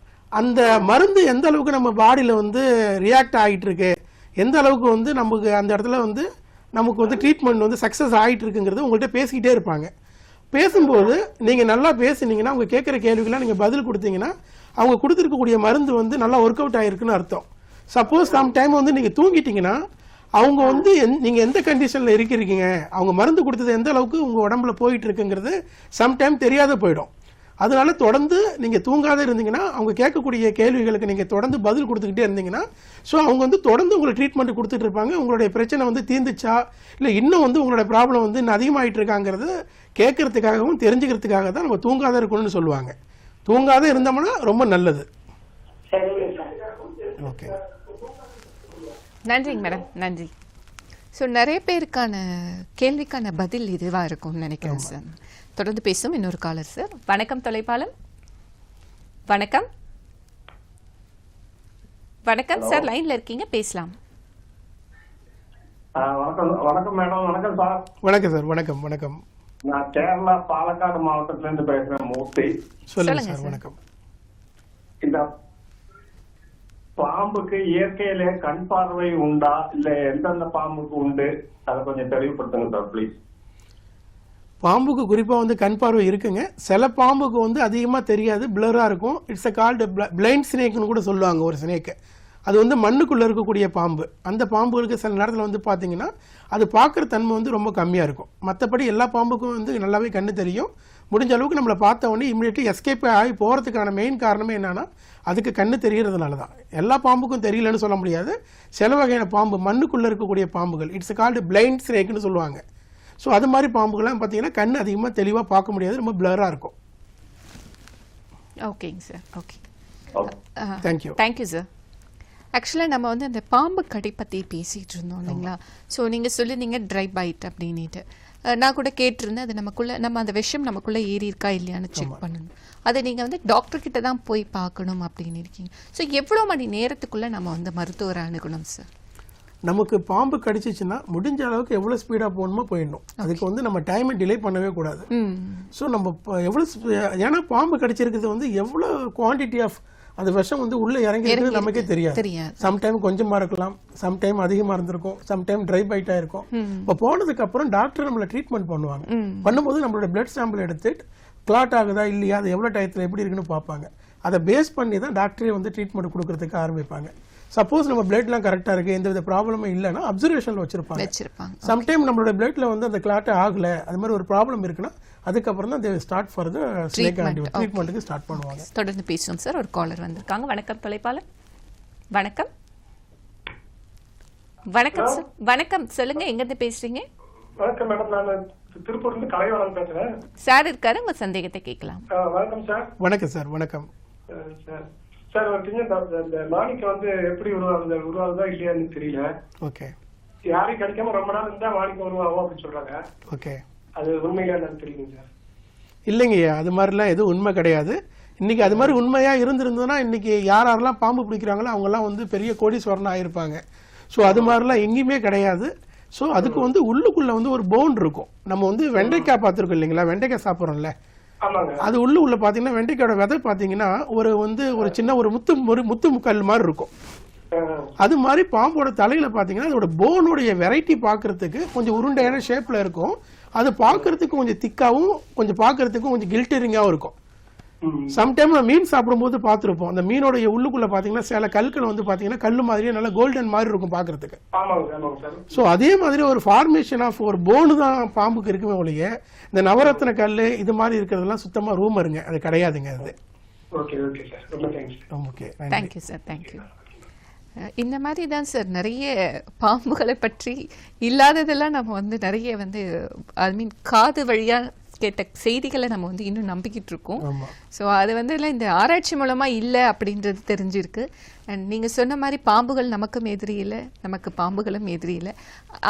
[SPEAKER 2] அந்த மருந்து எந்த அளவுக்கு நம்ம பாடியில் வந்து ரியாக்ட் ஆகிட்டு இருக்கு, எந்த அளவுக்கு வந்து நமக்கு அந்த இடத்துல வந்து நமக்கு வந்து ட்ரீட்மெண்ட் வந்து சக்ஸஸ் ஆகிட்டு இருக்குங்கிறது உங்கள்கிட்ட பேசிக்கிட்டே இருப்பாங்க. பேசும்போது நீங்கள் நல்லா பேசுனீங்கன்னா, அவங்க கேட்குற கேள்விகள்லாம் நீங்கள் பதில் கொடுத்தீங்கன்னா, அவங்க கொடுத்துருக்கக்கூடிய மருந்து வந்து நல்லா ஒர்க் அவுட் ஆகிருக்குன்னு அர்த்தம். சப்போஸ் சம் டைம் வந்து நீங்கள் தூங்கிட்டீங்கன்னா, அவங்க வந்து நீங்கள் எந்த கண்டிஷனில் இருக்கிறீங்க, அவங்க மருந்து கொடுத்தது எந்த அளவுக்கு உங்கள் உடம்புல போயிட்டு இருக்குங்கிறது சம்டைம் தெரியாத போயிடும். அதனால தொடர்ந்து நீங்கள் தூங்காத இருந்தீங்கன்னா, அவங்க கேட்கக்கூடிய கேள்விகளுக்கு நீங்கள் தொடர்ந்து பதில் கொடுத்துக்கிட்டே இருந்தீங்கன்னா, ஸோ அவங்க வந்து தொடர்ந்து உங்களுக்கு ட்ரீட்மெண்ட் கொடுத்துட்டு இருப்பாங்க. உங்களுடைய பிரச்சனை வந்து தீர்ந்துச்சா இல்லை இன்னும் வந்து உங்களோட ப்ராப்ளம் வந்து இன்னும் அதிகமாகிட்டு இருக்காங்கிறது கேட்கறதுக்காகவும் தெரிஞ்சுக்கிறதுக்காக தான் நம்ம தூங்காத இருக்கணும்னு சொல்லுவாங்க. தூங்காத இருந்தோம்னா ரொம்ப நல்லது. ஓகே.
[SPEAKER 1] நன்றிங்க மேடம், நன்றி. ஸோ நிறைய பேருக்கான கேள்விக்கான பதில் இதுவாக இருக்கும்னு நினைக்கிறேன் சார். தொடர்ந்து பேசும் இன்னொரு காலர் சார். வணக்கம் தொலைப்பாலம். வணக்கம். வணக்கம் சார், லைன்ல இருக்கீங்க, பேசலாம்.
[SPEAKER 4] வணக்கம் மேடம். வணக்கம் சார்.
[SPEAKER 2] வணக்கம் சார். வணக்கம். வணக்கம்.
[SPEAKER 4] நான் கேரளா பாலக்காடு மாவட்டத்துல இருந்து பேசுறேன், மூர்த்தி.
[SPEAKER 2] சொல்லுங்க சார். வணக்கம்.
[SPEAKER 4] இந்த
[SPEAKER 8] பாம்புக்கு இயற்கையிலே கண் பார்வை உண்டா இல்ல எந்தெந்த பாம்புக்கு உண்டு அதை கொஞ்சம் தெளிவுபடுத்துங்க சார் ப்ளீஸ்.
[SPEAKER 2] பாம்புக்கு குறிப்பாக வந்து கண் பார்வை இருக்குங்க. சில பாம்புக்கு வந்து அதிகமாக தெரியாது, பிளராக இருக்கும். இட்ஸ் அ கால்டு பிளைண்ட் ஸ்னேக்னு கூட சொல்லுவாங்க ஒரு ஸ்னேக்கு. அது வந்து மண்ணுக்குள்ளே இருக்கக்கூடிய பாம்பு. அந்த பாம்புகளுக்கு சில நேரத்தில் வந்து பார்த்தீங்கன்னா அது பார்க்குற தன்மை வந்து ரொம்ப கம்மியாக இருக்கும். மற்றபடி எல்லா பாம்புக்கும் வந்து நல்லாவே கண்ணு தெரியும். முடிஞ்ச அளவுக்கு நம்மளை பார்த்த உடனே இமீடியட்லி எஸ்கேப் ஆகி போகிறதுக்கான மெயின் காரணமே என்னன்னா அதுக்கு கண்ணு தெரிகிறதுனால தான். எல்லா பாம்புக்கும் தெரியலன்னு சொல்ல முடியாது. சில வகையான பாம்பு மண்ணுக்குள்ளே இருக்கக்கூடிய பாம்புகள் இட்ஸ் கால்டு பிளைண்ட் ஸ்னேக்னு சொல்லுவாங்க. ஸோ அது மாதிரி பாம்புகள்லாம் பார்த்தீங்கன்னா கண் அதிகமாக தெளிவாக பார்க்க முடியாது, ரொம்ப பிளராக இருக்கும்.
[SPEAKER 1] ஓகேங்க sir. Okay,
[SPEAKER 2] thank you.
[SPEAKER 1] Thank you sir. ஆக்சுவலாக நம்ம வந்து அந்த பாம்பு கடி பற்றி பேசிகிட்டு இருந்தோம் இல்லைங்களா? ஸோ நீங்கள் சொல்லியிருந்தீங்க ட்ரை பைட் அப்படின்ட்டு. நான் கூட கேட்டிருந்தேன், அது நம்ம அந்த விஷயம் நமக்குள்ளே ஏறி இருக்கா இல்லையான்னு செக் பண்ணணும். அதை நீங்கள் வந்து டாக்டர்கிட்ட தான் போய் பார்க்கணும் அப்படின்னு இருக்கீங்க. ஸோ எவ்வளோ மணி நேரத்துக்குள்ளே நம்ம வந்து மருத்துவரை அணுகணும் சார்?
[SPEAKER 2] நமக்கு பாம்பு கடிச்சிச்சுன்னா முடிஞ்ச அளவுக்கு எவ்வளோ ஸ்பீடாக போகணுமோ போயிடணும். அதுக்கு வந்து நம்ம டைமை டிலே பண்ணவே கூடாது. ஸோ நம்ம எவ்வளோ ஏன்னா பாம்பு கடிச்சிருக்கிறது வந்து எவ்வளோ குவான்டிட்டி ஆஃப் அந்த விஷம் வந்து உள்ளே இறங்கி இருக்கிறது நமக்கே தெரியாது. சம்டைம் கொஞ்சமாக இருக்கலாம், சம்டைம் அதிகமாக இருந்திருக்கும், சம்டைம் ட்ரை பைட்டாக இருக்கும். இப்போ போனதுக்கு அப்புறம் டாக்டர் நம்மளை ட்ரீட்மெண்ட் பண்ணுவாங்க. பண்ணும்போது நம்மளோட பிளட் சாம்பிள் எடுத்துட்டு கிளாட் ஆகுதா இல்லையா, அது எவ்வளோ டயத்தில் எப்படி இருக்குன்னு பார்ப்பாங்க. அதை பேஸ் பண்ணி தான் டாக்டரே வந்து ட்ரீட்மெண்ட் கொடுக்கறதுக்கு ஆரம்பிப்பாங்க. சப்போஸ் நம்ம பிளட்லாம் கரெக்டாக இருக்குது, எந்த வித ப்ராப்ளமும் இல்லைன்னா அப்சர்வேஷனில் வச்சிருப்பாங்க. சம்டைம் நம்மளோட பிளட்ல வந்து அந்த கிளாட்டே ஆகலை, அது மாதிரி ஒரு ப்ராப்ளம் இருக்குன்னா அதுக்கப்புறம் தான் they start for the snake antibiotic ட்ரீட்மெண்ட்டுக்கு ஸ்டார்ட் பண்ணுவாங்க.
[SPEAKER 1] தொடர்ந்து பேசுவோம் சார். ஒரு காலர் வந்திருக்காங்க. வணக்கம் தொலைப்பாளர். வணக்கம். வணக்கம் சார். வணக்கம், சொல்லுங்க, எங்கேருந்து பேசுறீங்க?
[SPEAKER 8] வணக்கம் மேடம், நான் திருப்பூர்லேருந்து கலைவாணன் பேசுறேன்.
[SPEAKER 1] சார் இருக்காரு, உங்க சந்தேகத்தை கேட்கலாம்.
[SPEAKER 8] வணக்கம் சார்.
[SPEAKER 2] வணக்கம் சார். வணக்கம்
[SPEAKER 8] சார். சார் இந்த மாணிக்கம் வந்து எப்படி உருவாகுதா இல்லையான்னு தெரியல.
[SPEAKER 2] ஓகே.
[SPEAKER 8] யாரையும் கிடைக்காம ரொம்ப நாள் இருந்தா மாணிக்கம் உருவாகும் அப்படின்னு சொல்றாங்க.
[SPEAKER 2] ஓகே.
[SPEAKER 8] அது உண்மையா தெரியுங்க சார்?
[SPEAKER 2] இல்லைங்கய்யா, அது மாதிரிலாம் எதுவும் உண்மை கிடையாது. இன்னைக்கு அது மாதிரி உண்மையா இருந்திருந்ததுன்னா இன்னைக்கு யாரெல்லாம் பாம்பு பிடிக்கிறாங்களோ அவங்கெல்லாம் வந்து பெரிய கோடீஸ்வரனா ஆயிருப்பாங்க. ஸோ அது மாதிரிலாம் எங்கேயுமே கிடையாது. ஸோ அதுக்கு வந்து உள்ளுக்குள்ள வந்து ஒரு போன் இருக்கும். நம்ம வந்து வெண்டைக்காய் பார்த்துருக்கோம் இல்லைங்களா, வெண்டைக்காய் சாப்பிட்றோம்ல, அது உள்ள பாத்தீங்கன்னா வெண்டைக்காயோட விதை பாத்தீங்கன்னா ஒரு சின்ன ஒரு முத்து கல் மாதிரி இருக்கும். அது மாதிரி பாம்போட தலையில பாத்தீங்கன்னா அதோட போனுடைய வெரைட்டி பாக்குறதுக்கு கொஞ்சம் உருண்டையான ஷேப்ல இருக்கும். அது பாக்குறதுக்கு கொஞ்சம் திக்காவும் கொஞ்சம் பாக்குறதுக்கும் கொஞ்சம் கில்டரிங்காவும் இருக்கும். சம்டைம் மீன் சாப்பிடும்போது பார்த்துருப்போம், அந்த மீனோட உள்ளுக்குள்ள பாத்தீங்கன்னா சில கல்கள் வந்து பாத்தீங்கன்னா கல்லு மாதிரியே நல்லா கோல்டன் மாதிரி இருக்கும் பாக்குறதுக்கு. ஸோ அதே மாதிரி ஒரு ஃபார்மேஷன் ஆஃப் ஒரு போனு தான் பாம்புக்கு இருக்குமே ஒழிய இந்த நவரத்ன கல் இது மாதிரி இருக்கிறதெல்லாம் சுத்தமா ரூமருங்க, அது கிடையாதுங்க. அது
[SPEAKER 1] தேங்க்யூ சார். தேங்க்யூ. இந்த மாதிரி தான் சார் நிறைய பாம்புகளை பற்றி இல்லாததெல்லாம் நம்ம வந்து நிறைய வந்து ஐ மீன் காது வழியாக கேட்ட செய்திகளை நம்ம வந்து இன்னும் நம்பிக்கிட்டு இருக்கோம். ஸோ அது வந்து இல்லை, இந்த ஆராய்ச்சி மூலமாக இல்லை அப்படின்றது தெரிஞ்சிருக்கு. அண்ட் நீங்கள் சொன்ன மாதிரி பாம்புகள் நமக்கும் எதிரி இல்லை, நமக்கு பாம்புகளும் எதிரி இல்லை.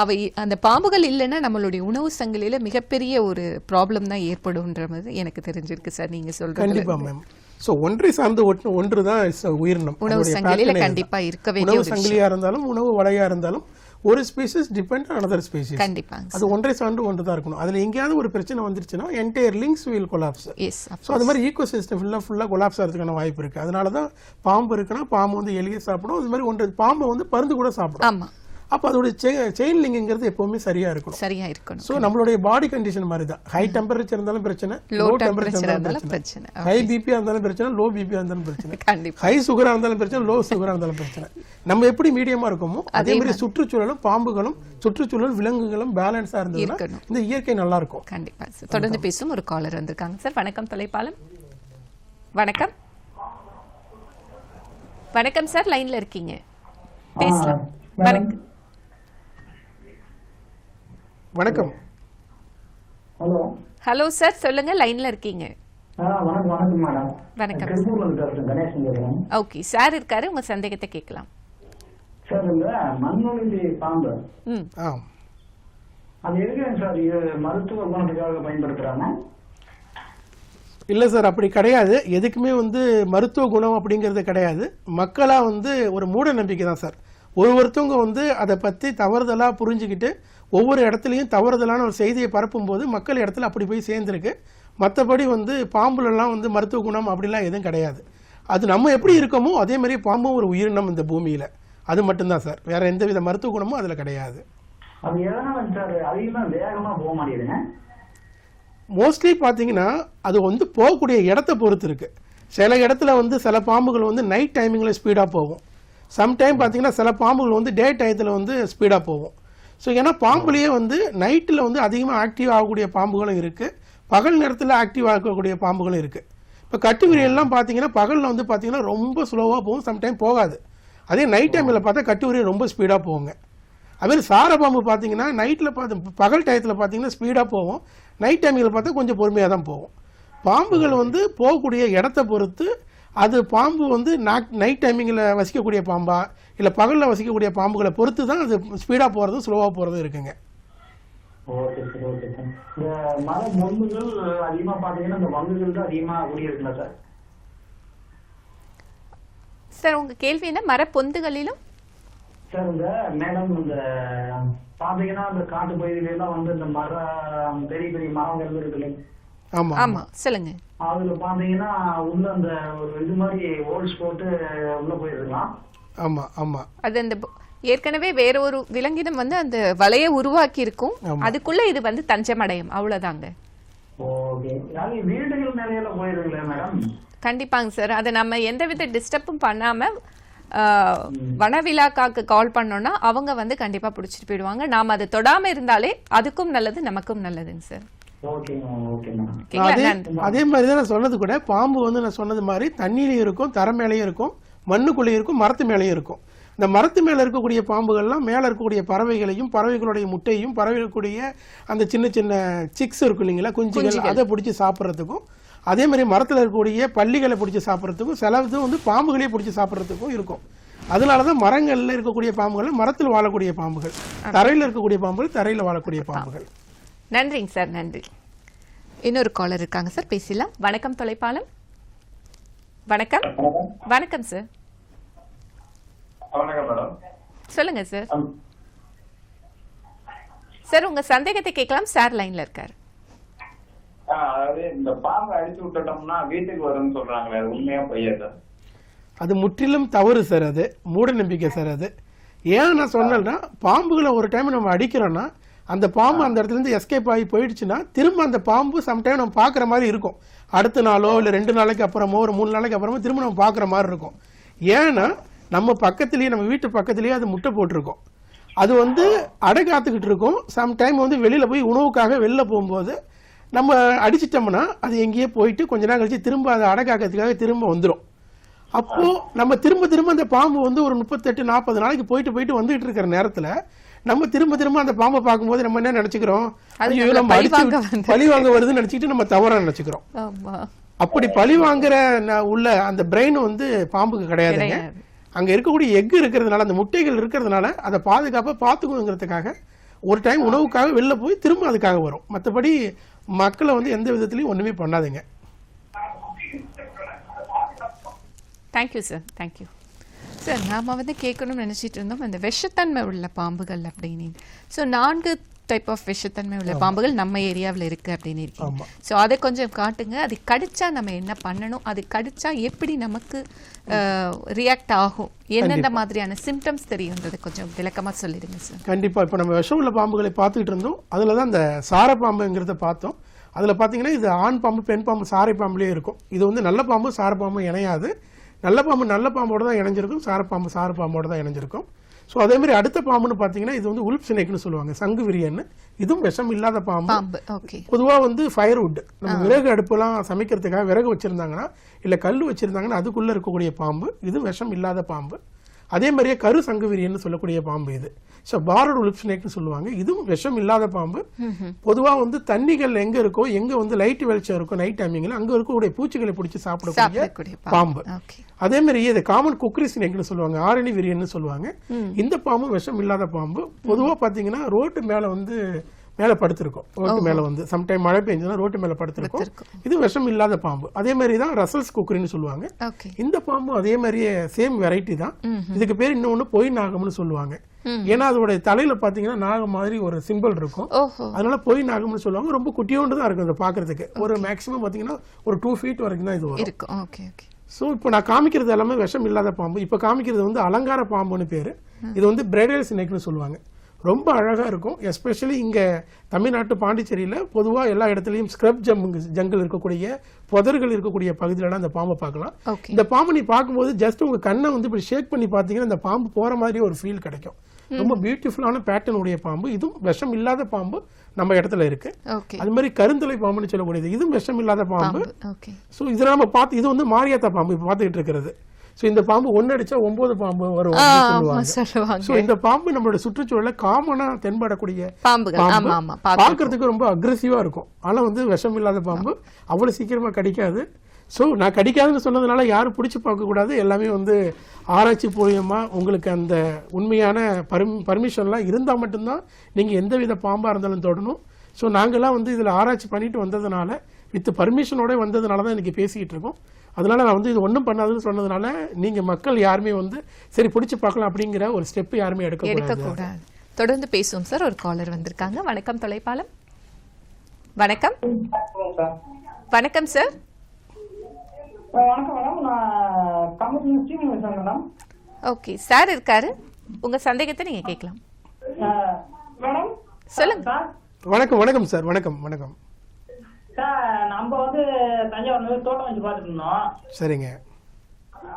[SPEAKER 1] அவை அந்த பாம்புகள் இல்லைன்னா நம்மளுடைய உணவு சங்கிலியில் மிகப்பெரிய ஒரு ப்ராப்ளம் தான் ஏற்படும்ன்ற மாதிரி எனக்கு தெரிஞ்சிருக்கு சார் நீங்கள் சொல்கிறது.
[SPEAKER 2] கண்டிப்பாக மேம். ஸோ ஒன்றை சார்ந்து ஒன்று தான் உயிரினம்.
[SPEAKER 1] உணவு சங்கிலியில் கண்டிப்பாக இருக்க வேண்டிய
[SPEAKER 2] உணவு சங்கிலியாக இருந்தாலும் உணவு வலையாக இருந்தாலும் ஒரு species depend on other species.
[SPEAKER 1] கண்டிப்பாக
[SPEAKER 2] அது ஒன்றை சார்ந்து ஒன்று தான் இருக்கணும். அதில் எங்கேயாவது ஒரு பிரச்சனை வந்துருச்சுன்னா entire links will collapse. So அது மாதிரி ஈகோ சிஸ்டம் ஃபுல்லாக கொலாப்ஸ் ஆகிறதுக்கான வாய்ப்பு இருக்குது. அதனால தான் பாம்பு இருக்குன்னா பாம்பு வந்து எலியை சாப்பிடும், அது மாதிரி ஒன்று பாம்பை வந்து பருந்து கூட சாப்பிடும்.
[SPEAKER 1] ஆமாம்.
[SPEAKER 2] அப்போ அதோட செயின் லிங்க்ங்கிறது எப்பவுமே சரியா இருக்கணும். ஸோ நம்மளுடைய பாடி கண்டிஷன் மாதிரி தான். ஹை டெம்பரேச்சர் இருந்தாலும் பிரச்சனை, லோ டெம்பரேச்சர் இருந்தாலும் பிரச்சனை, ஹை பிபியா இருந்தாலும் பிரச்சனை, லோ பிபியா இருந்தாலும் பிரச்சனை, ஹை சுகரா இருந்தாலும் பிரச்சனை, லோ சுகரா இருந்தாலும் பிரச்சனை. நம்ம எப்படி மீடியமா இருக்கோமோ அதே மாதிரி சுற்றுச்சூழலும் பாம்புகளும் சுற்றுச்சூழல் விலங்குகளும் பேலன்ஸா இருந்ததுன்னா இந்த இயற்கை நல்லா இருக்கும்.
[SPEAKER 1] கண்டிப்பா. தொடர்ந்து பேசும் ஒரு காலர் வந்திருக்காங்க சார். வணக்கம் தொலைப்பாளம். வணக்கம். வணக்கம் சார், லைன்ல இருக்கீங்க, பேசலாம். வணக்கம்.
[SPEAKER 2] வணக்கம்.
[SPEAKER 6] ஹலோ.
[SPEAKER 1] ஹலோ சார், சொல்லுங்க, லைன்ல இருக்கீங்க.
[SPEAKER 6] வணக்கம் மேடம்.
[SPEAKER 1] வணக்கம். ஓகே, சார் இருக்காரு, உங்க சந்தேகத்தை கேட்கலாம்.
[SPEAKER 6] சார், இந்த மண்ணுளி பாம்பு அது எதுக்கு சார் மருத்துவ குணத்துக்காக பயன்படுத்துறாங்க?
[SPEAKER 2] இல்லை சார், அப்படி கிடையாது. எதுக்குமே வந்து மருத்துவ குணம் அப்படிங்கிறது கிடையாது. மக்களாக வந்து ஒரு மூட நம்பிக்கை தான் சார். ஒருத்தவங்க வந்து அதை பற்றி தவறுதலாக புரிஞ்சுக்கிட்டு ஒவ்வொரு இடத்துலையும் தவறுதலான ஒரு செய்தியை பரப்பும் போது மக்கள் இடத்துல அப்படி போய் சேர்ந்துருக்கு. மற்றபடி வந்து பாம்புலெல்லாம் வந்து மருத்துவ குணம் அப்படிலாம் எதுவும் கிடையாது. அது நம்ம எப்படி இருக்கோமோ அதே மாதிரி பாம்பும் ஒரு உயிரினம் இந்த பூமியில். அது மட்டும்தான் சார், வேற எந்த வித மருத்துவ குணமும் அதில் கிடையாது.
[SPEAKER 6] அது எதனால சார் அதிகமாக வேகமாக போக மாட்டேங்குதுங்க?
[SPEAKER 2] மோஸ்ட்லி பார்த்தீங்கன்னா அது வந்து போகக்கூடிய இடத்த பொறுத்து இருக்குது. சில இடத்துல வந்து சில பாம்புகள் வந்து நைட் டைமிங்கில் ஸ்பீடாக போகும். சம்டைம் பார்த்தீங்கன்னா சில பாம்புகள் வந்து டே டயத்தில் வந்து ஸ்பீடாக போகும். ஸோ ஏன்னா பாம்புலேயே வந்து நைட்டில் வந்து அதிகமாக ஆக்டிவ் ஆகக்கூடிய பாம்புகளும் இருக்குது, பகல் நேரத்தில் ஆக்டிவ் ஆகக்கூடிய பாம்புகளும் இருக்குது. இப்போ கட்டுவிரியெல்லாம் பார்த்தீங்கன்னா பகலில் வந்து பார்த்தீங்கன்னா ரொம்ப ஸ்லோவாக போகும், சம்டைம் போகாது. அதே நைட் டைமில் பார்த்தா கட்டுவிரியல் ரொம்ப ஸ்பீடாக போகுங்க. அதுமாதிரி சாரப்பாம்பு பார்த்தீங்கன்னா நைட்டில் பகல் டயத்தில் பார்த்தீங்கன்னா ஸ்பீடாக போகும், நைட் டைமில் பார்த்தா கொஞ்சம் பொறுமையாக தான் போகும். பாம்புகள் வந்து போகக்கூடிய இடத்த பொறுத்து அது பாம்பு வந்து நைட் டைமிங்கில் வசிக்கக்கூடிய பாம்பா இல்லை பகலில் வசிக்கக்கூடிய பாம்புகளை பொறுத்து தான் அது ஸ்பீடாக போகிறதும் ஸ்லோவாக போகிறதும் இருக்குங்க.
[SPEAKER 6] Okay sir, okay sir. இந்த மர பொந்துகள் அதிகமாக பார்த்தீங்கன்னா இந்த வங்குகள் தான் அதிகமாக குடியிருக்குல்ல சார்?
[SPEAKER 1] சார் உங்க கேள்வி என்ன? மரப்பொந்துகளிலும்
[SPEAKER 6] சார் இந்த மேடம் இந்த பார்த்தீங்கன்னா இந்த காட்டு பகுதியிலாம் வந்து இந்த பெரிய பெரிய மரங்கள் இருக்குல்ல,
[SPEAKER 2] ஆமாம்
[SPEAKER 1] ஆமா சொல்லுங்க.
[SPEAKER 6] அதுல பாத்தீங்கன்னா உள்ள அந்த ஒரு இது மாதிரி ஹோல்ஸ் போட்டு உள்ள போயிருக்கலாம்.
[SPEAKER 2] ஆமாம் ஆமாம்.
[SPEAKER 1] அது அந்த ஏற்கனவே வேற ஒரு விலங்கினம் வந்து அந்த வலையை உருவாக்கி இருக்கும், அதுக்குள்ள இது வந்து தஞ்சமடையும், அவ்வளவுதாங்க.
[SPEAKER 6] ஓகே, அது வீடுகள் மேலையில போயிருங்களா மேடம்?
[SPEAKER 1] கண்டிப்பாங்க சார். அதை நம்ம எந்தவித டிஸ்டர்பும் பண்ணாம வனவிலாக்காக்கு கால் பண்ணோம்னா அவங்க வந்து கண்டிப்பா பிடிச்சிட்டு போயிடுவாங்க. நாம அதை தொடாம இருந்தாலே அதுக்கும் நல்லது நமக்கும் நல்லதுங்க சார்.
[SPEAKER 2] அதே மாதிரி தான் நான் சொன்னது கூட, பாம்பு வந்து நான் சொன்னது மாதிரி தண்ணியிலையும் இருக்கும், தர மேலேயும் இருக்கும், மண்ணுக்குள்ளேயும் இருக்கும், மரத்து மேலேயும் இருக்கும். இந்த மரத்து மேலே இருக்கக்கூடிய பாம்புகள்லாம் மேலே இருக்கக்கூடிய பறவைகளையும் பறவைகளுடைய முட்டையும் பறவைகளுடைய அந்த சின்ன சின்ன சிக்ஸ் இருக்கும் இல்லைங்களா, குஞ்சுகள், அதை பிடிச்சி சாப்பிட்றதுக்கும், அதே மாதிரி மரத்தில் இருக்கக்கூடிய பள்ளிகளை பிடிச்சி சாப்பிட்றதுக்கும், சிலது வந்து பாம்புகளையே பிடிச்சி சாப்பிட்றதுக்கும் இருக்கும். அதனால தான் மரங்களில் இருக்கக்கூடிய பாம்புகள் மரத்தில் வாழக்கூடிய பாம்புகள், தரையில் இருக்கக்கூடிய பாம்புகள் தரையில் வாழக்கூடிய பாம்புகள்.
[SPEAKER 1] நன்றிங்க சார், நன்றி. இன்னொரு காலர் இருக்காங்க சார், பேசலாம். வணக்கம் தொலைப்பாளம். வணக்கம். வணக்கம் சார்.
[SPEAKER 8] வணக்கம் மேடம்.
[SPEAKER 1] சொல்லுங்க சார். சார் உங்க சந்தேகத்தை கேட்கலாம், சார் லைன்ல இருக்காரு.
[SPEAKER 8] அதாவது இந்த பாம்பை அடிச்சு விட்டுட்டோம்னா வீட்டுக்கு வரும்னு சொல்றாங்களே, அது உண்மையா பொய்யா சார்?
[SPEAKER 2] அது முற்றிலும் தவறு சார், அது மூட நம்பிக்கை சார். அது ஏன் நான் சொன்னேன்னா, பாம்புகளை ஒரு டைம் நம்ம அடிக்கிறோன்னா அந்த பாம்பு அந்த இடத்துல இருந்து எஸ்கேப் ஆகி போயிடுச்சுன்னா திரும்ப அந்த பாம்பு சம்டைம் நம்ம பார்க்குற மாதிரி இருக்கும். அடுத்த நாளோ இல்லை 2 நாளைக்கு அப்புறமோ ஒரு 3 நாளைக்கு அப்புறமோ திரும்ப நம்ம பார்க்குற மாதிரி இருக்கும். ஏன்னா நம்ம பக்கத்துலேயே, நம்ம வீட்டு பக்கத்துலேயே அது முட்டை போட்டிருக்கோம். அது வந்து அடை காத்துக்கிட்டு இருக்கும். சம்டைம் வந்து வெளியில் போய் உணவுக்காக வெளில போகும்போது நம்ம அடிச்சிட்டோம்னா அது எங்கேயே போயிட்டு கொஞ்ச நாள் கழிச்சு திரும்ப அதை அடை காக்கிறதுக்காக திரும்ப வந்துடும். அப்போது நம்ம திரும்ப அந்த பாம்பு வந்து ஒரு 38-40 நாளைக்கு போயிட்டு வந்துகிட்டு இருக்கிற நேரத்தில் நம்ம திரும்ப அந்த பாம்பை பார்க்கும்போது நம்ம என்ன நினைச்சுக்கிறோம், ஐயோ நம்ம பழி வாங்க வருதுன்னு நினைச்சிட்டு நம்ம தவறா நினைச்சுக்கிறோம். அப்படி பழி வாங்குற உள்ள அந்த பிரெயின் வந்து பாம்புக்கு கிடையாதுங்க. அங்க இருக்கக்கூடிய எஃகு இருக்கிறதுனால, அந்த முட்டைகள் இருக்கிறதுனால அதை பாதுகாப்பா பார்த்துக்கணுங்கிறதுக்காக ஒரு டைம் உணவுக்காக வெளில போய் திரும்ப அதுக்காக வரும். மற்றபடி மக்களை வந்து எந்த விதத்துலையும் ஒண்ணுமே பண்ணாதுங்க.
[SPEAKER 1] Thank you sir, thank you sir. நாம் வந்து கேட்கணும்னு நினச்சிட்டு இருந்தோம் அந்த விஷத்தன்மை உள்ள பாம்புகள் அப்படின்னு. ஸோ 4 டைப் ஆஃப் விஷத்தன்மை உள்ள பாம்புகள் நம்ம ஏரியாவில் இருக்குது அப்படின்னு இருக்கீங்க. ஸோ அதை கொஞ்சம் காட்டுங்க. அது கடிச்சா நம்ம என்ன பண்ணணும், அது கடிச்சா எப்படி நமக்கு ரியாக்ட் ஆகும், எந்தெந்த மாதிரியான சிம்டம்ஸ் தெரியுன்றது கொஞ்சம் விளக்கமாக சொல்லிடுங்க சார்.
[SPEAKER 2] கண்டிப்பாக. இப்போ நம்ம விஷம் உள்ள பாம்புகளை பார்த்துக்கிட்டு இருந்தோம், அதில் தான் இந்த சாரை பாம்புங்கிறத பார்த்தோம். அதில் பார்த்தீங்கன்னா இது ஆண் பாம்பு பெண் பாம்பு சாரை பாம்புலேயே இருக்கும். இது வந்து நல்ல பாம்பு சாரை பாம்பு இணையாது. நல்ல பாம்பு நல்ல பாம்போட தான் இணைஞ்சிருக்கும், சாரப்பாம்பு சார பாம்போட தான் இணைஞ்சிருக்கும். ஸோ அதே மாதிரி அடுத்த பாம்புன்னு பார்த்தீங்கன்னா இது வந்து உல்ப் ஸ்னேக்னு சொல்லுவாங்க, சங்கு விரியன்னு. இதுவும் விஷம் இல்லாத பாம்பு. பொதுவாக வந்து ஃபயர்வுட், நம்ம விறகு அடுப்புலாம் சமைக்கிறதுக்காக விறகு வச்சிருந்தாங்கன்னா இல்லை கல் வச்சிருந்தாங்கன்னா அதுக்குள்ளே இருக்கக்கூடிய பாம்பு. இது விஷம் இல்லாத பாம்பு. அதே மாதிரியே கரு சங்கு விரியன்னு சொல்லக்கூடிய பாம்பு இது. ஸோ பார்டர் உல்ப் ஸ்னேக்னு சொல்லுவாங்க. இதுவும் விஷம் இல்லாத பாம்பு. பொதுவாக வந்து தண்ணிகள் எங்கே இருக்கோ, எங்கே வந்து லைட் வெளிச்சம் இருக்கும் நைட் டைமிங்கில், அங்கே இருக்கக்கூடிய பூச்சிகளை பிடிச்சி சாப்பிடக்கூடிய பாம்பு. அதே மாதிரி இது காமன் குக்ரி ஸ்னேக்னு சொல்லுவாங்க, ஆரணி விரியன்னு சொல்லுவாங்க. இந்த பாம்பு விஷம் இல்லாத பாம்பு. பொதுவாக பார்த்தீங்கன்னா ரோட்டு மேலே வந்து மேலே படுத்திருக்கும், ரோட்டு மேலே வந்து சம்டைம் மழை பெஞ்சதுன்னா ரோட்டு மேலே படுத்திருக்கும். இது விஷம் இல்லாத பாம்பு. அதே மாதிரி தான் ரசல்ஸ் குக்ரின்னு சொல்லுவாங்க. இந்த பாம்பு அதே மாதிரியே சேம் வெரைட்டி தான். இதுக்கு பேர் இன்னொன்று பொய் நாகம்னு சொல்லுவாங்க. ஏன்னா அதோட தலையில பாத்தீங்கன்னா நாகம் மாதிரி ஒரு சிம்பிள் இருக்கும், அதனால பொய் நாகம்னு சொல்லுவாங்க. ரொம்ப குட்டியோண்டு தான் இருக்கும் அதை பாக்குறதுக்கு. ஒரு மேக்ஸிமம் பாத்தீங்கன்னா ஒரு 2 feet வரைக்கும் தான் இது வரும். ஸோ இப்போ நான் காமிக்கிறது எல்லாமே விஷம் இல்லாத பாம்பு. இப்போ காமிக்கிறது வந்து அலங்கார பாம்புன்னு பேர். இது வந்து பிரைடல் ஸ்னேக்னு சொல்லுவாங்க. ரொம்ப அழகாக இருக்கும். எஸ்பெஷலி இங்கே தமிழ்நாட்டு பாண்டிச்சேரியில் பொதுவாக எல்லா இடத்துலையும் ஸ்க்ரப் ஜங்கிள் இருக்கக்கூடிய புதர்கள் இருக்கக்கூடிய பகுதியிலலாம் அந்த பாம்பை பார்க்கலாம். இந்த பாம்பு நீ பார்க்கும்போது ஜஸ்ட் உங்கள் கண்ணை வந்து இப்படி ஷேக் பண்ணி பார்த்தீங்கன்னா இந்த பாம்பு போகிற மாதிரி ஒரு ஃபீல் கிடைக்கும். ரொம்ப பியூட்டிஃபுல்லான பேட்டர்ன் உடைய பாம்பு. இதுவும் விஷம் இல்லாத பாம்பு நம்ம இடத்துல இருக்கு. அது மாதிரி கருந்தலை பாம்புன்னு சொல்லக்கூடியது, இதுவும் விஷம் இல்லாத பாம்பு. ஸோ இதில் நம்ம பார்த்து இது வந்து மாரியாத்தா பாம்பு இப்போ பார்த்துக்கிட்டு இருக்கிறது. ஸோ இந்த பாம்பு 1 அடிச்சா 9 பாம்பு வரும் சொல்லுவாங்க. ஸோ இந்த பாம்பு நம்மளோட சுற்றுச்சூழல காமனா தென்படக்கூடிய பாம்பு, பார்க்கறதுக்கு ரொம்ப அக்ரெசிவா இருக்கும். ஆனா வந்து விஷம் இல்லாத பாம்பு அவ்வளவு சீக்கிரமா கடிக்காது. ஸோ நான் கடிக்காதுன்னு சொன்னதுனால யாரும் பிடிச்சி பார்க்கக்கூடாது. எல்லாமே வந்து ஆராய்ச்சி மூலியமா உங்களுக்கு அந்த உண்மையான பர்மிஷன்லாம் இருந்தால் மட்டும்தான் நீங்கள் எந்த வித பாம்பாக இருந்தாலும் தொடணும். ஸோ நாங்கள்லாம் வந்து இதில் ஆராய்ச்சி பண்ணிட்டு வந்ததுனால வித் பர்மிஷனோட வந்ததுனால தான் இன்றைக்கி பேசிக்கிட்டு இருக்கோம். அதனால நான் வந்து இது ஒன்றும் பண்ணாதுன்னு சொன்னதுனால நீங்கள் மக்கள் யாருமே வந்து சரி பிடிச்சி பார்க்கலாம் அப்படிங்கிற ஒரு ஸ்டெப் யாருமே எடுக்கக்கூடாது.
[SPEAKER 1] தொடர்ந்து பேசுவோம் சார். ஒரு காலர் வந்திருக்காங்க. வணக்கம் தொலைப்பாலம். வணக்கம். வணக்கம் சார்.
[SPEAKER 6] வணக்கம் மேடம். நான் கம்பெனி பேசுறேன் மேடம்.
[SPEAKER 1] ஓகே சார் இருக்காரு, உங்க சந்தேகத்தை நீங்க கேட்கலாம்.
[SPEAKER 6] மேடம்
[SPEAKER 1] சொல்லுங்க சார்.
[SPEAKER 2] வணக்கம். வணக்கம் சார். வணக்கம். வணக்கம்
[SPEAKER 6] சார். நம்ம வந்து தஞ்சாவூர் தோட்டம் வச்சு பார்த்துட்டு இருந்தோம்.
[SPEAKER 2] சரிங்க.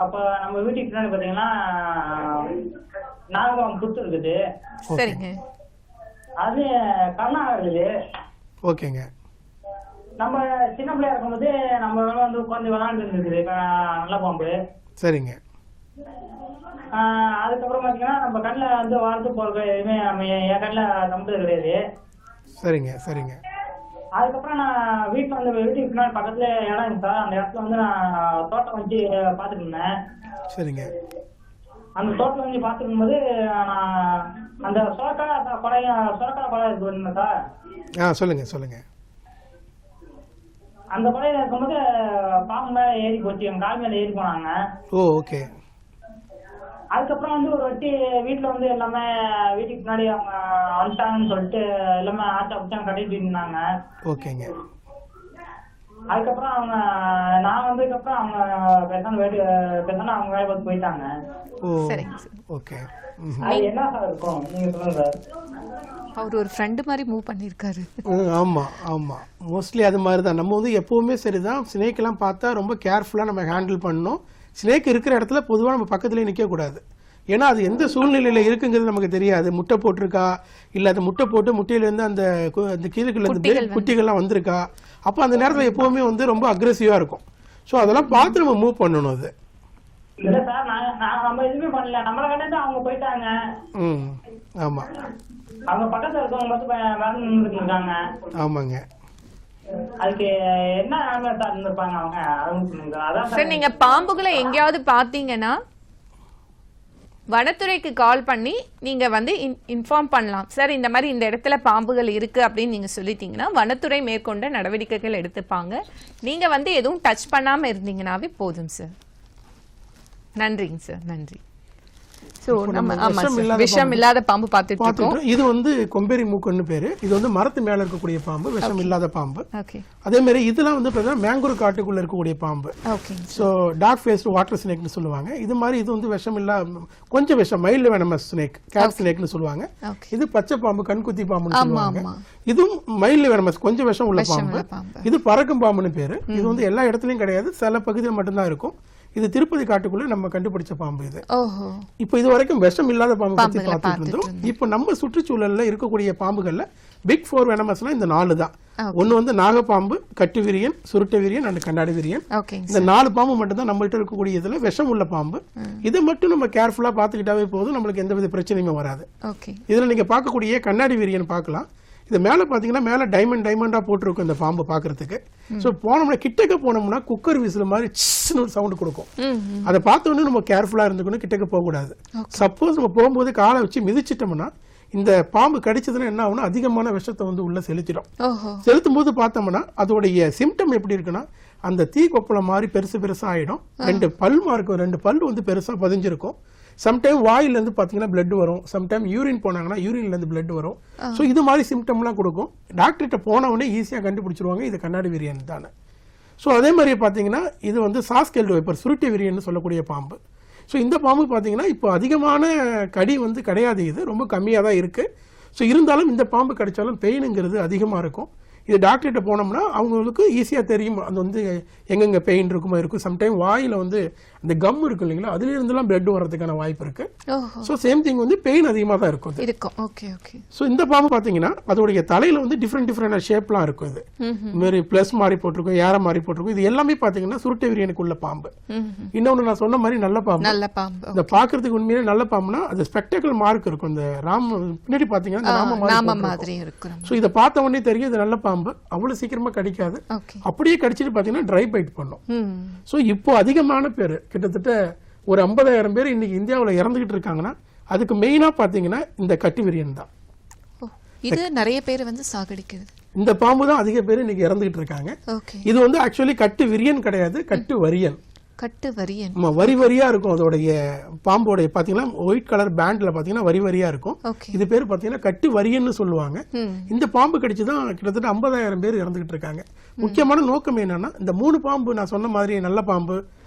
[SPEAKER 6] அப்ப நம்ம வீட்டுக்கு பின்னாடி பாத்தீங்கன்னா நாகபாம்பு புத்து இருக்குது.
[SPEAKER 1] சரிங்க.
[SPEAKER 6] அது கண்ணா இருக்குது.
[SPEAKER 2] ஓகேங்க.
[SPEAKER 6] நம்ம சின்ன பிள்ளையா இருக்கும்போது நம்ம வந்து உட்காந்து விளாண்டு இருக்குது நல்ல பாம்பு.
[SPEAKER 2] சரிங்க.
[SPEAKER 6] அதுக்கப்புறம் பாத்தீங்கன்னா நம்ம கண்ணில் வந்து வாழ்த்து போறது எதுவுமே நம்ம என் கண்ணில் நம்பது கிடையாது.
[SPEAKER 2] சரிங்க. சரிங்க.
[SPEAKER 6] அதுக்கப்புறம் நான் வீட்டுக்கு பின்னாடி பக்கத்துல இடம் இருந்தா அந்த இடத்துல வந்து நான் தோட்டம் வச்சு பாத்துட்டு இருந்தேன்.
[SPEAKER 2] சரிங்க.
[SPEAKER 6] அந்த தோட்டம் வச்சு பாத்துட்டு இருக்கும்போது நான் அந்த சுரக்காய் கொலை இருக்குதுக்கா.
[SPEAKER 2] சொல்லுங்க சொல்லுங்க.
[SPEAKER 6] அந்த கொலையில இருக்கும்போது பாம்பு மேல ஏறி போச்சு, என் கால் மேல ஏறி போனாங்க.
[SPEAKER 2] ஓகே.
[SPEAKER 6] அதுக்கப்புறம் வந்து ஒரு வாட்டி வீட்டுல வந்து எல்லாமே வீட்டுக்கு பின்னாடி அவங்க வந்துட்டாங்கன்னு சொல்லிட்டு எல்லாமே ஆச்சா பிச்சாங்க கட்டிட்டு இருந்தாங்க.
[SPEAKER 2] ஓகேங்க.
[SPEAKER 6] அதுக்கப்புறம் அவங்க நான் வந்ததுக்கப்புறம் அவங்க பேசாம அவங்க வேலை பார்த்து போயிட்டாங்க.
[SPEAKER 2] ஓகே.
[SPEAKER 6] அது என்ன சார் இருக்கும் நீங்க சொல்லுங்க சார்.
[SPEAKER 1] அவர் ஒரு ஃப்ரெண்டு மாதிரி மூவ் பண்ணியிருக்காரு.
[SPEAKER 2] ஆமாம் ஆமாம், மோஸ்ட்லி அது மாதிரி தான். நம்ம வந்து எப்போவுமே சரி தான், ஸ்னேக்கெல்லாம் பார்த்தா ரொம்ப கேர்ஃபுல்லாக நம்ம ஹேண்டில் பண்ணணும். ஸ்னேக் இருக்கிற இடத்துல பொதுவாக நம்ம பக்கத்துலேயே நிற்கக்கூடாது. ஏன்னா அது எந்த சூழ்நிலையில் இருக்குங்கிறது நமக்கு தெரியாது. முட்டை போட்டிருக்கா, இல்லை அது முட்டை போட்டு முட்டையிலேருந்து அந்த கீழக்குள்ளேருந்து குட்டிகள்லாம் வந்திருக்கா, அப்போ அந்த நேரத்தில் எப்போவுமே வந்து ரொம்ப அக்ரெசிவாக இருக்கும். ஸோ அதெல்லாம் பார்த்து நம்ம மூவ் பண்ணணும். அது
[SPEAKER 6] இல்ல சார், நம்ம எதுவுமே பண்ணல, நம்மள கண்டு அவங்க போயிட்டாங்க.
[SPEAKER 2] ஆமா,
[SPEAKER 6] அவங்க பக்கத்துல இருக்கவங்க மட்டும் வேற நின்றுட்டு இருக்காங்க.
[SPEAKER 2] ஆமாங்க.
[SPEAKER 6] அதுக்கு என்ன சார் இருந்திருப்பாங்க அவங்க? அதான்
[SPEAKER 1] சார், நீங்க பாம்புகளை எங்கேயாவது பாத்தீங்கன்னா வனத்துறைக்கு கால் பண்ணி நீங்க வந்து இன்ஃபார்ம் பண்ணலாம். சார், இந்த மாதிரி இந்த இடத்துல பாம்புகள் இருக்கு அப்படின்னு நீங்க சொல்லிட்டீங்கன்னா வனத்துறை மேற்கொண்ட நடவடிக்கைகள் எடுத்துப்பாங்க. நீங்க வந்து எதுவும் டச் பண்ணாம இருந்தீங்கன்னாவே போதும் சார். நன்றிங்க சார், நன்றி. விஷம் இல்லாத பாம்பு பார்த்துட்டு இருக்கோம்.
[SPEAKER 2] இது வந்து கொம்பேரி மூக்குன்னு பேரு. இது வந்து மரத்து மேல இருக்கக்கூடிய பாம்பு, விஷம் இல்லாத பாம்பு. அதே மாதிரி இதெல்லாம் வந்து மேங்கூர் காட்டுக்குள்ள இருக்கக்கூடிய பாம்பு. சோ டார்க் ஃபேஸ்டு வாட்டர் ஸ்னேக்னு சொல்லுவாங்க. இது மாதிரி இது வந்து விஷம் இல்ல, கொஞ்சம் விஷம், மைல்டு வெனமஸ் ஸ்னேக், கேட் ஸ்னேக்னு சொல்லுவாங்க. இது பச்சை பாம்பு, கண்குத்தி பாம்புன்னு சொல்லுவாங்க. இதுவும் மைல்டு வெனமஸ், கொஞ்சம் விஷம் உள்ள பாம்பு. இது பறக்கும் பாம்புன்னு பேரு. இது வந்து எல்லா இடத்துலயும் கிடையாது, சில பகுதியில் மட்டும்தான் இருக்கும். இது திருப்பதி காட்டுக்குள்ள நம்ம கண்டுபிடிச்ச பாம்பு. இது இப்போ இது வரைக்கும் விஷம் இல்லாத பாம்பு பத்தி பார்த்துட்டு இருந்தோம். இப்போ நம்ம சுற்றுச்சூழல்ல இருக்கக்கூடிய பாம்புகள்ல பிக் 4 வெனமஸ்னா இந்த 4 தான். ஒன்னு வந்து நாகப்பாம்பு, கட்டு விரியன், சுருட்ட விரியன் அண்ட் கண்ணாடி விரியன். இந்த 4 பாம்பு மட்டும் தான் நம்மள்ட்ட இருக்கக்கூடிய இதுல விஷம் உள்ள பாம்பு. இதை மட்டும் நம்ம கேர்ஃபுல்லா பாத்துக்கிட்டாவே போதும், நம்மளுக்கு எந்த வித பிரச்சனையுமே வராது. இதுல நீங்க பார்க்கக்கூடிய கண்ணாடி விரியன் பார்க்கலாம். இது மேல பாத்தீங்கன்னா மேல டைமண்டா போட்டிருக்கும் இந்த பாம்பு பாக்குறதுக்கு. சோ போனோம்னா கிட்டக்க போனோம்னா குக்கர் விசில் மாதிரி சின்னு ஒரு சவுண்ட் கொடுக்கும். அதை பார்த்தோன்னே நம்ம கேர்ஃபுல்லா இருந்துக்கணும், கிட்டக்க போக கூடாது. சப்போஸ் நம்ம போகும்போது காலை வச்சு மிதிச்சிட்டோம்னா இந்த பாம்பு கடிச்சதுன்னா என்ன ஆகும்னா அதிகமான விஷத்தை வந்து உள்ள செலுத்திடும். செலுத்தும் போது பார்த்தோம்னா அதோடைய சிம்டம் எப்படி இருக்குன்னா அந்த தீ கொப்பளம் மாதிரி பெருசா ஆயிடும். 2 பல்மா இருக்கும், 2 பல் வந்து பெருசா பதிஞ்சிருக்கும். சம்டைம் வாயில இருந்து பாத்தீங்கன்னா பிளட் வரும், சம்டைம் யூரின் போனாங்கன்னா யூரின்ல இருந்து பிளட் வரும். ஸோ இது மாதிரி சிம்டம்லாம் கொடுக்கும். டாக்டர்கிட்ட போனவொடனே ஈஸியாக கண்டுபிடிச்சிருவாங்க இது கண்ணாடி விரியன் தானே. ஸோ அதே மாதிரி பார்த்தீங்கன்னா இது வந்து சாஸ்கெல்டு வைப்பர், சுருட்டி விரியன்னு சொல்லக்கூடிய பாம்பு. ஸோ இந்த பாம்பு பார்த்தீங்கன்னா இப்போ அதிகமான கடி வந்து கிடையாது, இது ரொம்ப கம்மியாக தான் இருக்குது. ஸோ இருந்தாலும் இந்த பாம்பு கடித்தாலும் பெயினுங்கிறது அதிகமாக இருக்கும். இது டாக்டர்கிட்ட போனோம்னா அவங்களுக்கு ஈஸியாக தெரியும் அது வந்து எங்கெங்கே பெயின் இருக்குமோ இருக்கும். சம்டைம் வாயில் வந்து அந்த கம் இருக்கும் இல்லைங்களா, அதுல இருந்தெல்லாம் பிளட் வரதுக்கான வாய்ப்பு இருக்கு. ஸோ சேம் திங் வந்து பெயின் அதிகமாக தான் இருக்கும்
[SPEAKER 1] இருக்கும். Okay okay.
[SPEAKER 2] ஸோ இந்த பாம்பு பார்த்தீங்கன்னா அதோடைய தலையில வந்து டிஃப்ரெண்ட் ஷேப்லாம் இருக்கும். இது மாதிரி பிளஸ் மாதிரி போட்டிருக்கும், ஏற மாதிரி போட்டிருக்கும். இது எல்லாமே பார்த்தீங்கன்னா சுருட்டை விரியனுக்கு உள்ள பாம்பு. இன்னொன்று நான் சொன்ன மாதிரி நல்ல பாம்பு.
[SPEAKER 1] நல்ல பாம்பு.
[SPEAKER 2] இந்த பார்க்கறதுக்கு உண்மையிலே நல்ல பாம்புனா அது ஸ்பெக்டக்கல் மார்க் இருக்கும். இந்த ராம பின்னாடி பார்த்தீங்கன்னா
[SPEAKER 1] நாம மாதிரி இருக்கும்.
[SPEAKER 2] ஸோ இதை பார்த்த உடனே தெரியும் இது நல்ல பாம்பு. அவ்வளவு சீக்கிரமா கடிக்காது, அப்படியே கடிச்சிட்டு பாத்தீங்கன்னா ட்ரை பைட் பண்ணும். சோ இப்போ அதிகமான பேர், கிட்டத்தட்ட ஒரு 50,000 பேர் இன்னைக்கு இந்தியாவுல இறந்துகிட்டு இருக்காங்கன்னா அதுக்கு மெயினா பாத்தீங்கன்னா இந்த கட்டு விரியன் தான்.
[SPEAKER 1] இது நிறைய பேர் வந்து சாகடிக்குது. இந்த
[SPEAKER 2] பாம்பு தான் அதிக பேர் இன்னைக்கு இறந்துகிட்டு இருக்காங்க. இது வந்து ஆக்சுவலி கட்டு விரியன் கிடையாது, கட்டு வரியன்.
[SPEAKER 1] கட்டு வரியன்.
[SPEAKER 2] வரி வரியா இருக்கும் அதோடைய பாம்போடைய பாத்தீங்கன்னா ஒயிட் கலர் பேண்ட்ல பாத்தீங்கன்னா வரி வரியா இருக்கும். இது பேர் பாத்தீங்கன்னா கட்டு வரியன்னு சொல்லுவாங்க. இந்த பாம்பு கடிச்சுதான் கிட்டத்தட்ட 50,000 பேர் இறந்துகிட்டு இருக்காங்க. முக்கியமான நோக்கம் என்னன்னா இந்த 3 பாம்பு நான் சொன்ன மாதிரி நல்ல பாம்பு,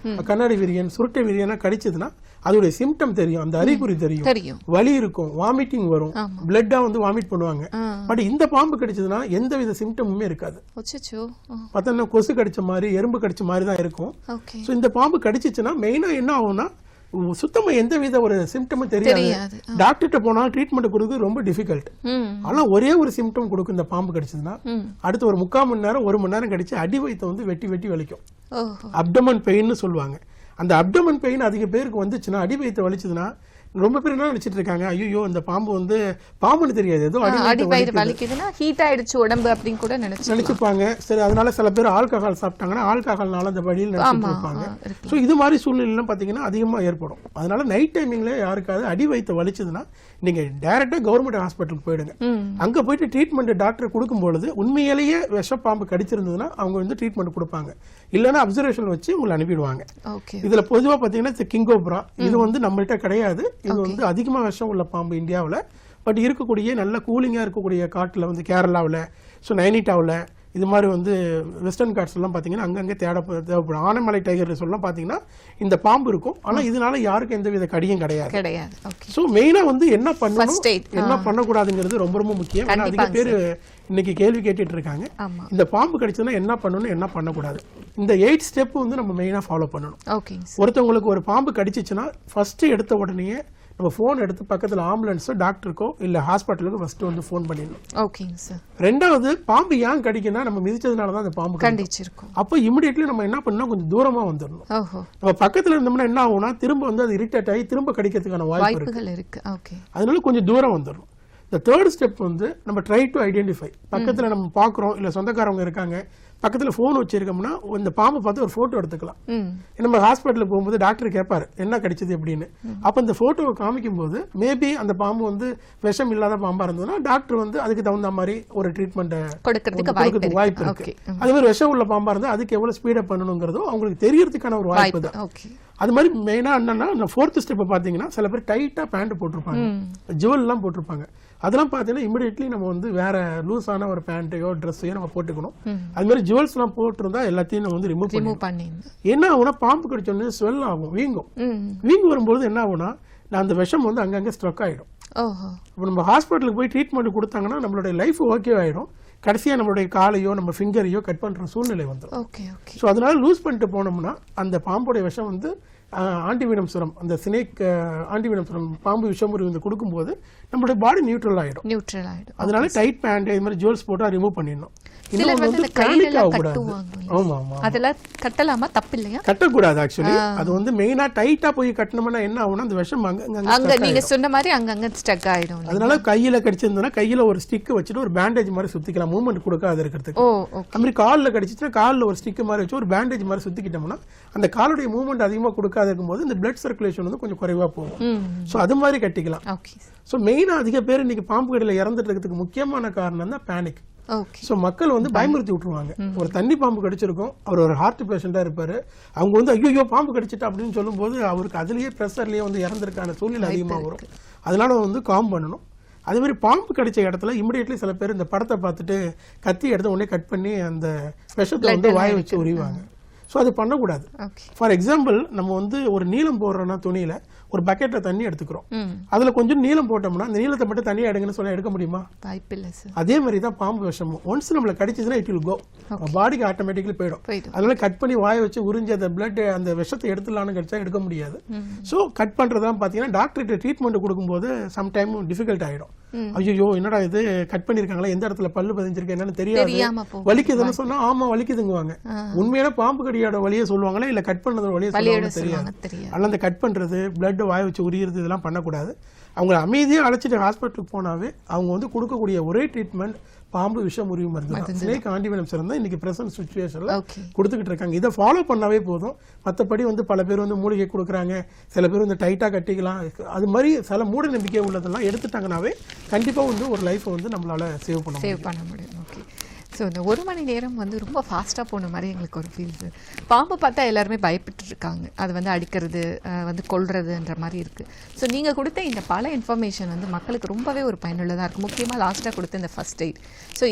[SPEAKER 2] கண்ணாடி விரியன், சுருட்டை விரியனா கடிச்சதுன்னா அதோடைய சிம்டம் தெரியும், அந்த அறிகுறி தெரியும். வலி இருக்கும், வாமிட்டிங் வரும், பிளட்டா வந்து வாமிட் பண்ணுவாங்க. பட் இந்த பாம்பு கடிச்சதுன்னா எந்த வித சிம்டமுமே இருக்காது. பார்த்தா கொசு கடிச்ச மாதிரி, எறும்பு கடிச்ச மாதிரி தான் இருக்கும். ஸோ இந்த பாம்பு கடிச்சிச்சுன்னா மெயினா என்ன ஆகும்னா சுத்தமா எந்த வித ஒரு சிம்டமும் தெரியாது. டாக்டர்கிட்ட போனா ட்ரீட்மெண்ட் கொடுக்குறது ரொம்ப டிஃபிகல்ட். ஆனா ஒரே ஒரு சிம்டம் கொடுக்கும் இந்த பாம்பு கடிச்சதுன்னா, அடுத்து ஒரு 3/4 மணி நேரம் 1 மணி நேரம் கடிச்சு அடி வயித்தை வந்து வெட்டி வெட்டி வலிக்கும். அப்டமன் பெயின்னு சொல்லுவாங்க. அந்த அப்டமன் பெயின் அதிக பேருக்கு வந்துச்சுன்னா, அடி வயித்தை வலிச்சதுன்னா ரொம்ப பேர் என்ன நினைச்சிட்டு இருக்காங்க, ஐயோ இந்த பாம்பு வந்து பாம்புன்னு தெரியாது, ஏதோ
[SPEAKER 1] அடி வயிறு வலிக்குதுன்னா ஹீட் ஆயிடுச்சு உடம்பு அப்படின்னு கூட
[SPEAKER 2] நினைச்சுப்பாங்க. சரி, அதனால சில பேர் ஆல்கஹால் சாப்பிட்டாங்கன்னா ஆல்கஹால்னால அந்த வழியில் நினைச்சிட்டு இருப்பாங்க. ஸோ இது மாதிரி சூழ்நிலைலாம் பார்த்தீங்கன்னா அதிகமாக ஏற்படும். அதனால நைட் டைமிங்ல யாருக்காவது அடி வயித்தை வலிச்சதுன்னா நீங்க டைரக்டா கவர்மெண்ட் ஹாஸ்பிட்டலுக்கு போயிடுங்க. அங்க போயிட்டு ட்ரீட்மெண்ட் டாக்டர் கொடுக்கும்பொழுது உண்மையிலேயே விஷ பாம்பு கடிச்சிருந்ததுன்னா அவங்க வந்து ட்ரீட்மெண்ட் கொடுப்பாங்க. இல்லைன்னா அப்சர்வேஷன் வச்சு உங்களை அனுப்பிடுவாங்க. இதுல பொதுவா பாத்தீங்கன்னா கிங்கோப்ரா இது வந்து நம்மள்கிட்ட கிடையாது. இது வந்து அதிகமா விஷம் உள்ள பாம்பு இந்தியாவில். பட் இருக்கக்கூடிய நல்ல கூலிங்கா இருக்கக்கூடிய காட்டுல வந்து கேரளாவில், ஸோ நைனிட்டாவில், இது மாதிரி வந்து வெஸ்டர்ன் காட்ஸ் எல்லாம் பாத்தீங்கன்னா அங்கங்கே தேவைப்படும். ஆனைமலை டைகர் ரிசர்வ்லாம் பாத்தீங்கன்னா இந்த பாம்பு இருக்கும். ஆனா இதனால யாருக்கும் எந்த வித கடியும் கிடையாது. ஸோ மெயினா வந்து என்ன பண்ணணும், என்ன பண்ணக்கூடாதுங்கிறது ரொம்ப ரொம்ப முக்கியம். அதிக பேர் இன்னைக்கு கேள்வி கேட்டுட்டு இருக்காங்க, இந்த பாம்பு கடிச்சதுன்னா என்ன பண்ணணும், என்ன பண்ணக்கூடாது. இந்த 8 ஸ்டெப் வந்து நம்ம மெயினா ஃபாலோ பண்ணணும். ஒருத்தவங்களுக்கு ஒரு பாம்பு கடிச்சிச்சுன்னா ஃபர்ஸ்ட் எடுத்த உடனே நம்ம போன் எடுத்து பக்கத்துல ஆம்புலன்ஸ், டாக்டருக்கோ இல்ல ஹாஸ்பிட்டலுக்கு ஃபர்ஸ்ட் வந்து போன் பண்ணிடணும். ரெண்டாவது, பாம்பு ஏன் கடிக்குன்னா நம்ம மிதிச்சதுனால தான் அந்த பாம்பு கடிச்சிருக்கும். அப்போ இமிடியேட்லி நம்ம என்ன பண்ணா கொஞ்சம் தூரமா வந்துடணும். நம்ம பக்கத்துல இருந்தோம்னா என்ன ஆகும்னா திரும்ப வந்து அது இரிட்டேட் ஆகி திரும்ப கடிக்கிறதுக்கான வாய்ப்புகள் இருக்கு. அதனால கொஞ்சம் தூரம் வந்துடணும். இந்த தேர்ட் ஸ்டெப் வந்து நம்ம ட்ரை டு ஐடென்டிஃபை. பக்கத்துல நம்ம பாக்குறோம், இல்ல சொந்தக்காரவங்க இருக்காங்க, பக்கத்துல போன் வச்சிருக்கோம்னா இந்த பாம்பை பார்த்து ஒரு போட்டோ எடுத்துக்கலாம். நம்ம ஹாஸ்பிட்டலுக்கு போகும்போது டாக்டர் கேட்பாரு என்ன கடிச்சது அப்படின்னு. அப்ப இந்த போட்டோவை காமிக்கும் போது மேபி அந்த பாம்பு வந்து விஷம் இல்லாத பாம்பா இருந்ததுன்னா டாக்டர் வந்து அதுக்கு தகுந்த மாதிரி ஒரு ட்ரீட்மெண்ட் கொடுக்கறதுக்கு வாய்ப்பு இருக்கு. அதே மாதிரி விஷம் உள்ள பாம்பா இருந்தா அதுக்கு எவ்வளவு ஸ்பீடப் பண்ணணுங்கிறதும் அவங்களுக்கு தெரியறதுக்கான ஒரு வாய்ப்பு தான். அது மாதிரி மெயினா என்னன்னா ஃபோர்த் ஸ்டெப் பாத்தீங்கன்னா சில பேர் டைட்டா பேண்ட் போட்டிருப்பாங்க, ஜுவல் எல்லாம் போட்டிருப்பாங்க. அதெல்லாம் பாத்தீங்கன்னா இமிடியேட்லி நம்ம வந்து வேற லூஸான ஒரு பேண்ட்டையோ ட்ரெஸ்ஸையோ நம்ம போட்டுக்கணும். அது மாதிரி ஜுவல்ஸ் எல்லாம் போட்டிருந்தா எல்லாத்தையும் நம்ம வந்து ரிமூவ் பண்ணி என்ன ஆகும்னா பாம்பு கடிச்சோன்னு ஸ்வெல் ஆகும், வீங்கும். வீங்கு வரும்போது என்ன ஆகும்னா அந்த விஷம் வந்து அங்கங்க ஸ்ட்ரக் ஆயிடும். இப்போ நம்ம ஹாஸ்பிட்டலுக்கு போய் ட்ரீட்மெண்ட் கொடுத்தாங்கன்னா நம்மளுடைய லைஃப் ஓகே ஆயிடும். கடைசியா நம்மளுடைய காலையோ நம்ம ஃபிங்கரையோ கட் பண்ற சூழ்நிலை வந்துடும். ஸோ அதனால லூஸ் பண்ணிட்டு போனோம்னா அந்த பாம்போடைய விஷம் வந்து ஆன்டிவீனம் சுரம், அந்த ஸ்னேக் ஆன்டிவீனம் சுரம் பாம்பு விஷமுறி வந்து கொடுக்கும்போது நம்மளுடைய பாடி நியூட்ரல் ஆயிடும். அதனால டைட் பேண்ட் இது மாதிரி ஜுவல்ஸ் போட்டா ரிமூவ் பண்ணிடணும். கட்டக்கூடாது. ஆக்சுவலி அது வந்து மெயினா டைட்டா போய் கட்டணும்னா என்ன ஆகும்னா அந்த விஷம்
[SPEAKER 1] நீங்க சொன்ன மாதிரி அங்கங்க ஸ்டக் ஆயிடும்.
[SPEAKER 2] அதனால கையில கடிச்சிருந்தா கையில ஒரு ஸ்டிக் வச்சுட்டு ஒரு பேண்டேஜ் மாதிரி சுத்திக்கலாம், மூவ்மெண்ட் கொடுக்காது இருக்கிறதுக்கு. அது மாதிரி காலில் கடிச்சிச்சுன்னா காலில் ஒரு ஸ்டிக் மாதிரி வச்சு ஒரு பேண்டேஜ் மாதிரி சுத்திக்கிட்டோம்னா அந்த காலுடைய மூவ்மெண்ட் அதிகமா கொடுக்காது இருக்கும்போது இந்த பிளட் சர்க்குலேஷன் வந்து கொஞ்சம் குறைவா போகும். ஸோ அது மாதிரி கட்டிக்கலாம். ஸோ மெயினா அதிக பேர் இன்னைக்கு பாம்பு கடியில இறந்துட்டு இருக்கிறதுக்கு முக்கியமான காரணம் தான் பேனிக். சோ மக்கள் வந்து பயமுறுத்தி விட்டுருவாங்க. ஒரு தண்ணி பாம்பு கடிச்சிருக்கும், அவர் ஒரு ஹார்ட் பேஷண்டா இருப்பாரு, அவங்க வந்து ஐயோ பாம்பு கடிச்சிட்டா அப்படின்னு சொல்லும் போது அவருக்கு அதுலயே பிரஷர்லயே வந்து இறந்திருக்கான சூழ்நிலை அதிகமா வரும். அதனால வந்து காம் பண்ணணும். அதே மாதிரி பாம்பு கடிச்ச இடத்துல இமிடியேட்லி சில பேர் இந்த படத்தை பார்த்துட்டு கத்தி எடுத்து உடனே கட் பண்ணி அந்த விஷத்தை வந்து வாயை வச்சு உரிவாங்க. ஸோ அது பண்ணக்கூடாது. ஃபார் எக்ஸாம்பிள், நம்ம வந்து ஒரு நீளம் போடுறோம்னா துணியில் ஒரு பக்கெட்ல தண்ணி எடுத்துக்கிறோம், அதுல கொஞ்சம் நீளம் போட்டோம்னா அந்த நீளத்தை மட்டும் தனியாக எடுங்கன்னு சொல்ல எடுக்க முடியுமா?
[SPEAKER 1] வாய்ப்பில்லை சார்.
[SPEAKER 2] அதே மாதிரி தான் பாம்பு விஷமும். ஒன்ஸ் நம்மளை கடிச்சதுன்னா இட் வில் கோ, பாடிக்கு ஆட்டோமேட்டிக்கலி போயிடும். அதனால கட் பண்ணி வாயை வச்சு உறிஞ்சி அந்த பிளட் அந்த விஷத்தை எடுத்துடலான்னு கிடைச்சா எடுக்க முடியாது. ஸோ கட் பண்றதுதான் பார்த்தீங்கன்னா டாக்டர்கிட்ட ட்ரீட்மெண்ட் கொடுக்கும்போது சம்டைம் டிஃபிகல்ட் ஆகிடும். ஐயோ என்னடா இது கட் பண்ணிருக்காங்களா, எந்த இடத்துல பல்லு பதிஞ்சிருக்கு என்னன்னு தெரியாது, வலிக்குதுன்னு சொன்னா ஆமா வலிக்குதுங்குவாங்க. உண்மையான பாம்பு கடியோட வழியை சொல்லுவாங்களா இல்ல கட் பண்ணதோட வழியை சொல்லுவாங்க தெரியாது. அதனால அந்த கட் பண்றது, பிளட் வாய் வச்சு உரியிறது இதெல்லாம் பண்ணக்கூடாது. அவங்க அமைதியாக அழைச்சிட்டு ஹாஸ்பிட்டலுக்கு போனாவே அவங்க வந்து கொடுக்கக்கூடிய ஒரே ட்ரீட்மெண்ட் பாம்பு விஷம் முறிவு மருந்து தான். ஸ்னேக் ஆன்டிவெனம் தான் இன்னைக்கு பிரசன்ட் சுச்சுவேஷன்ல கொடுத்துக்கிட்டு இருக்காங்க. இதை ஃபாலோ பண்ணாவே போதும். மற்றபடி வந்து பல பேர் வந்து மூலிகை கொடுக்குறாங்க, சில பேர் வந்து டைட்டா கட்டிக்கலாம், அது மாதிரி சில மூட நம்பிக்கை உள்ளதெல்லாம் எடுத்துட்டாங்கன்னாவே கண்டிப்பா வந்து ஒரு லைஃப் வந்து நம்மளால சேவ் பண்ண முடியும்.
[SPEAKER 1] ஓகே. ஸோ இந்த 1 மணி நேரம் வந்து ரொம்ப ஃபாஸ்ட்டாக போன மாதிரி எங்களுக்கு ஒரு ஃபீல் சார். பாம்பை பார்த்தா எல்லாருமே பயப்பட்டு இருக்காங்க, அது வந்து அடிக்கிறது வந்து கொல்றதுன்ற மாதிரி இருக்குது. ஸோ நீங்கள் கொடுத்த இந்த பல இன்ஃபர்மேஷன் வந்து மக்களுக்கு ரொம்பவே ஒரு பயனுள்ளதாக இருக்குது. முக்கியமாக லாஸ்ட்டாக கொடுத்த இந்த ஃபர்ஸ்ட் எய்ட். ஸோ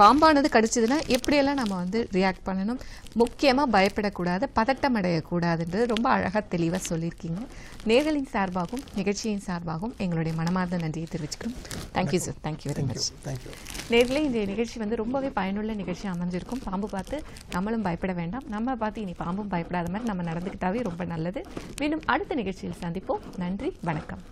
[SPEAKER 1] பாம்பானது கடிச்சதுன்னா எப்படியெல்லாம் நம்ம வந்து ரியாக்ட் பண்ணணும், முக்கியமாக பயப்படக்கூடாது, பதட்டம் அடையக்கூடாதுன்றது ரொம்ப அழகாக தெளிவாக சொல்லியிருக்கீங்க. நேர்களின் சார்பாகவும் நிகழ்ச்சியின் சார்பாகவும் எங்களுடைய மனமார்ந்த நன்றியை தெரிவிச்சுக்கிறோம். Thank you sir. Thank you very much. நேர்களே, இந்த நிகழ்ச்சி வந்து ரொம்பவே பயனுள்ள நிகழ்ச்சி அமைஞ்சிருக்கும். பாம்பு பார்த்து நம்மளும் பயப்பட வேண்டாம், நம்ம பார்த்து இனி பாம்பும் பயப்படாத மாதிரி நம்ம நடந்துக்கிட்டாவே ரொம்ப நல்லது. மீண்டும் அடுத்த நிகழ்ச்சியில் சந்திப்போம். நன்றி, வணக்கம்.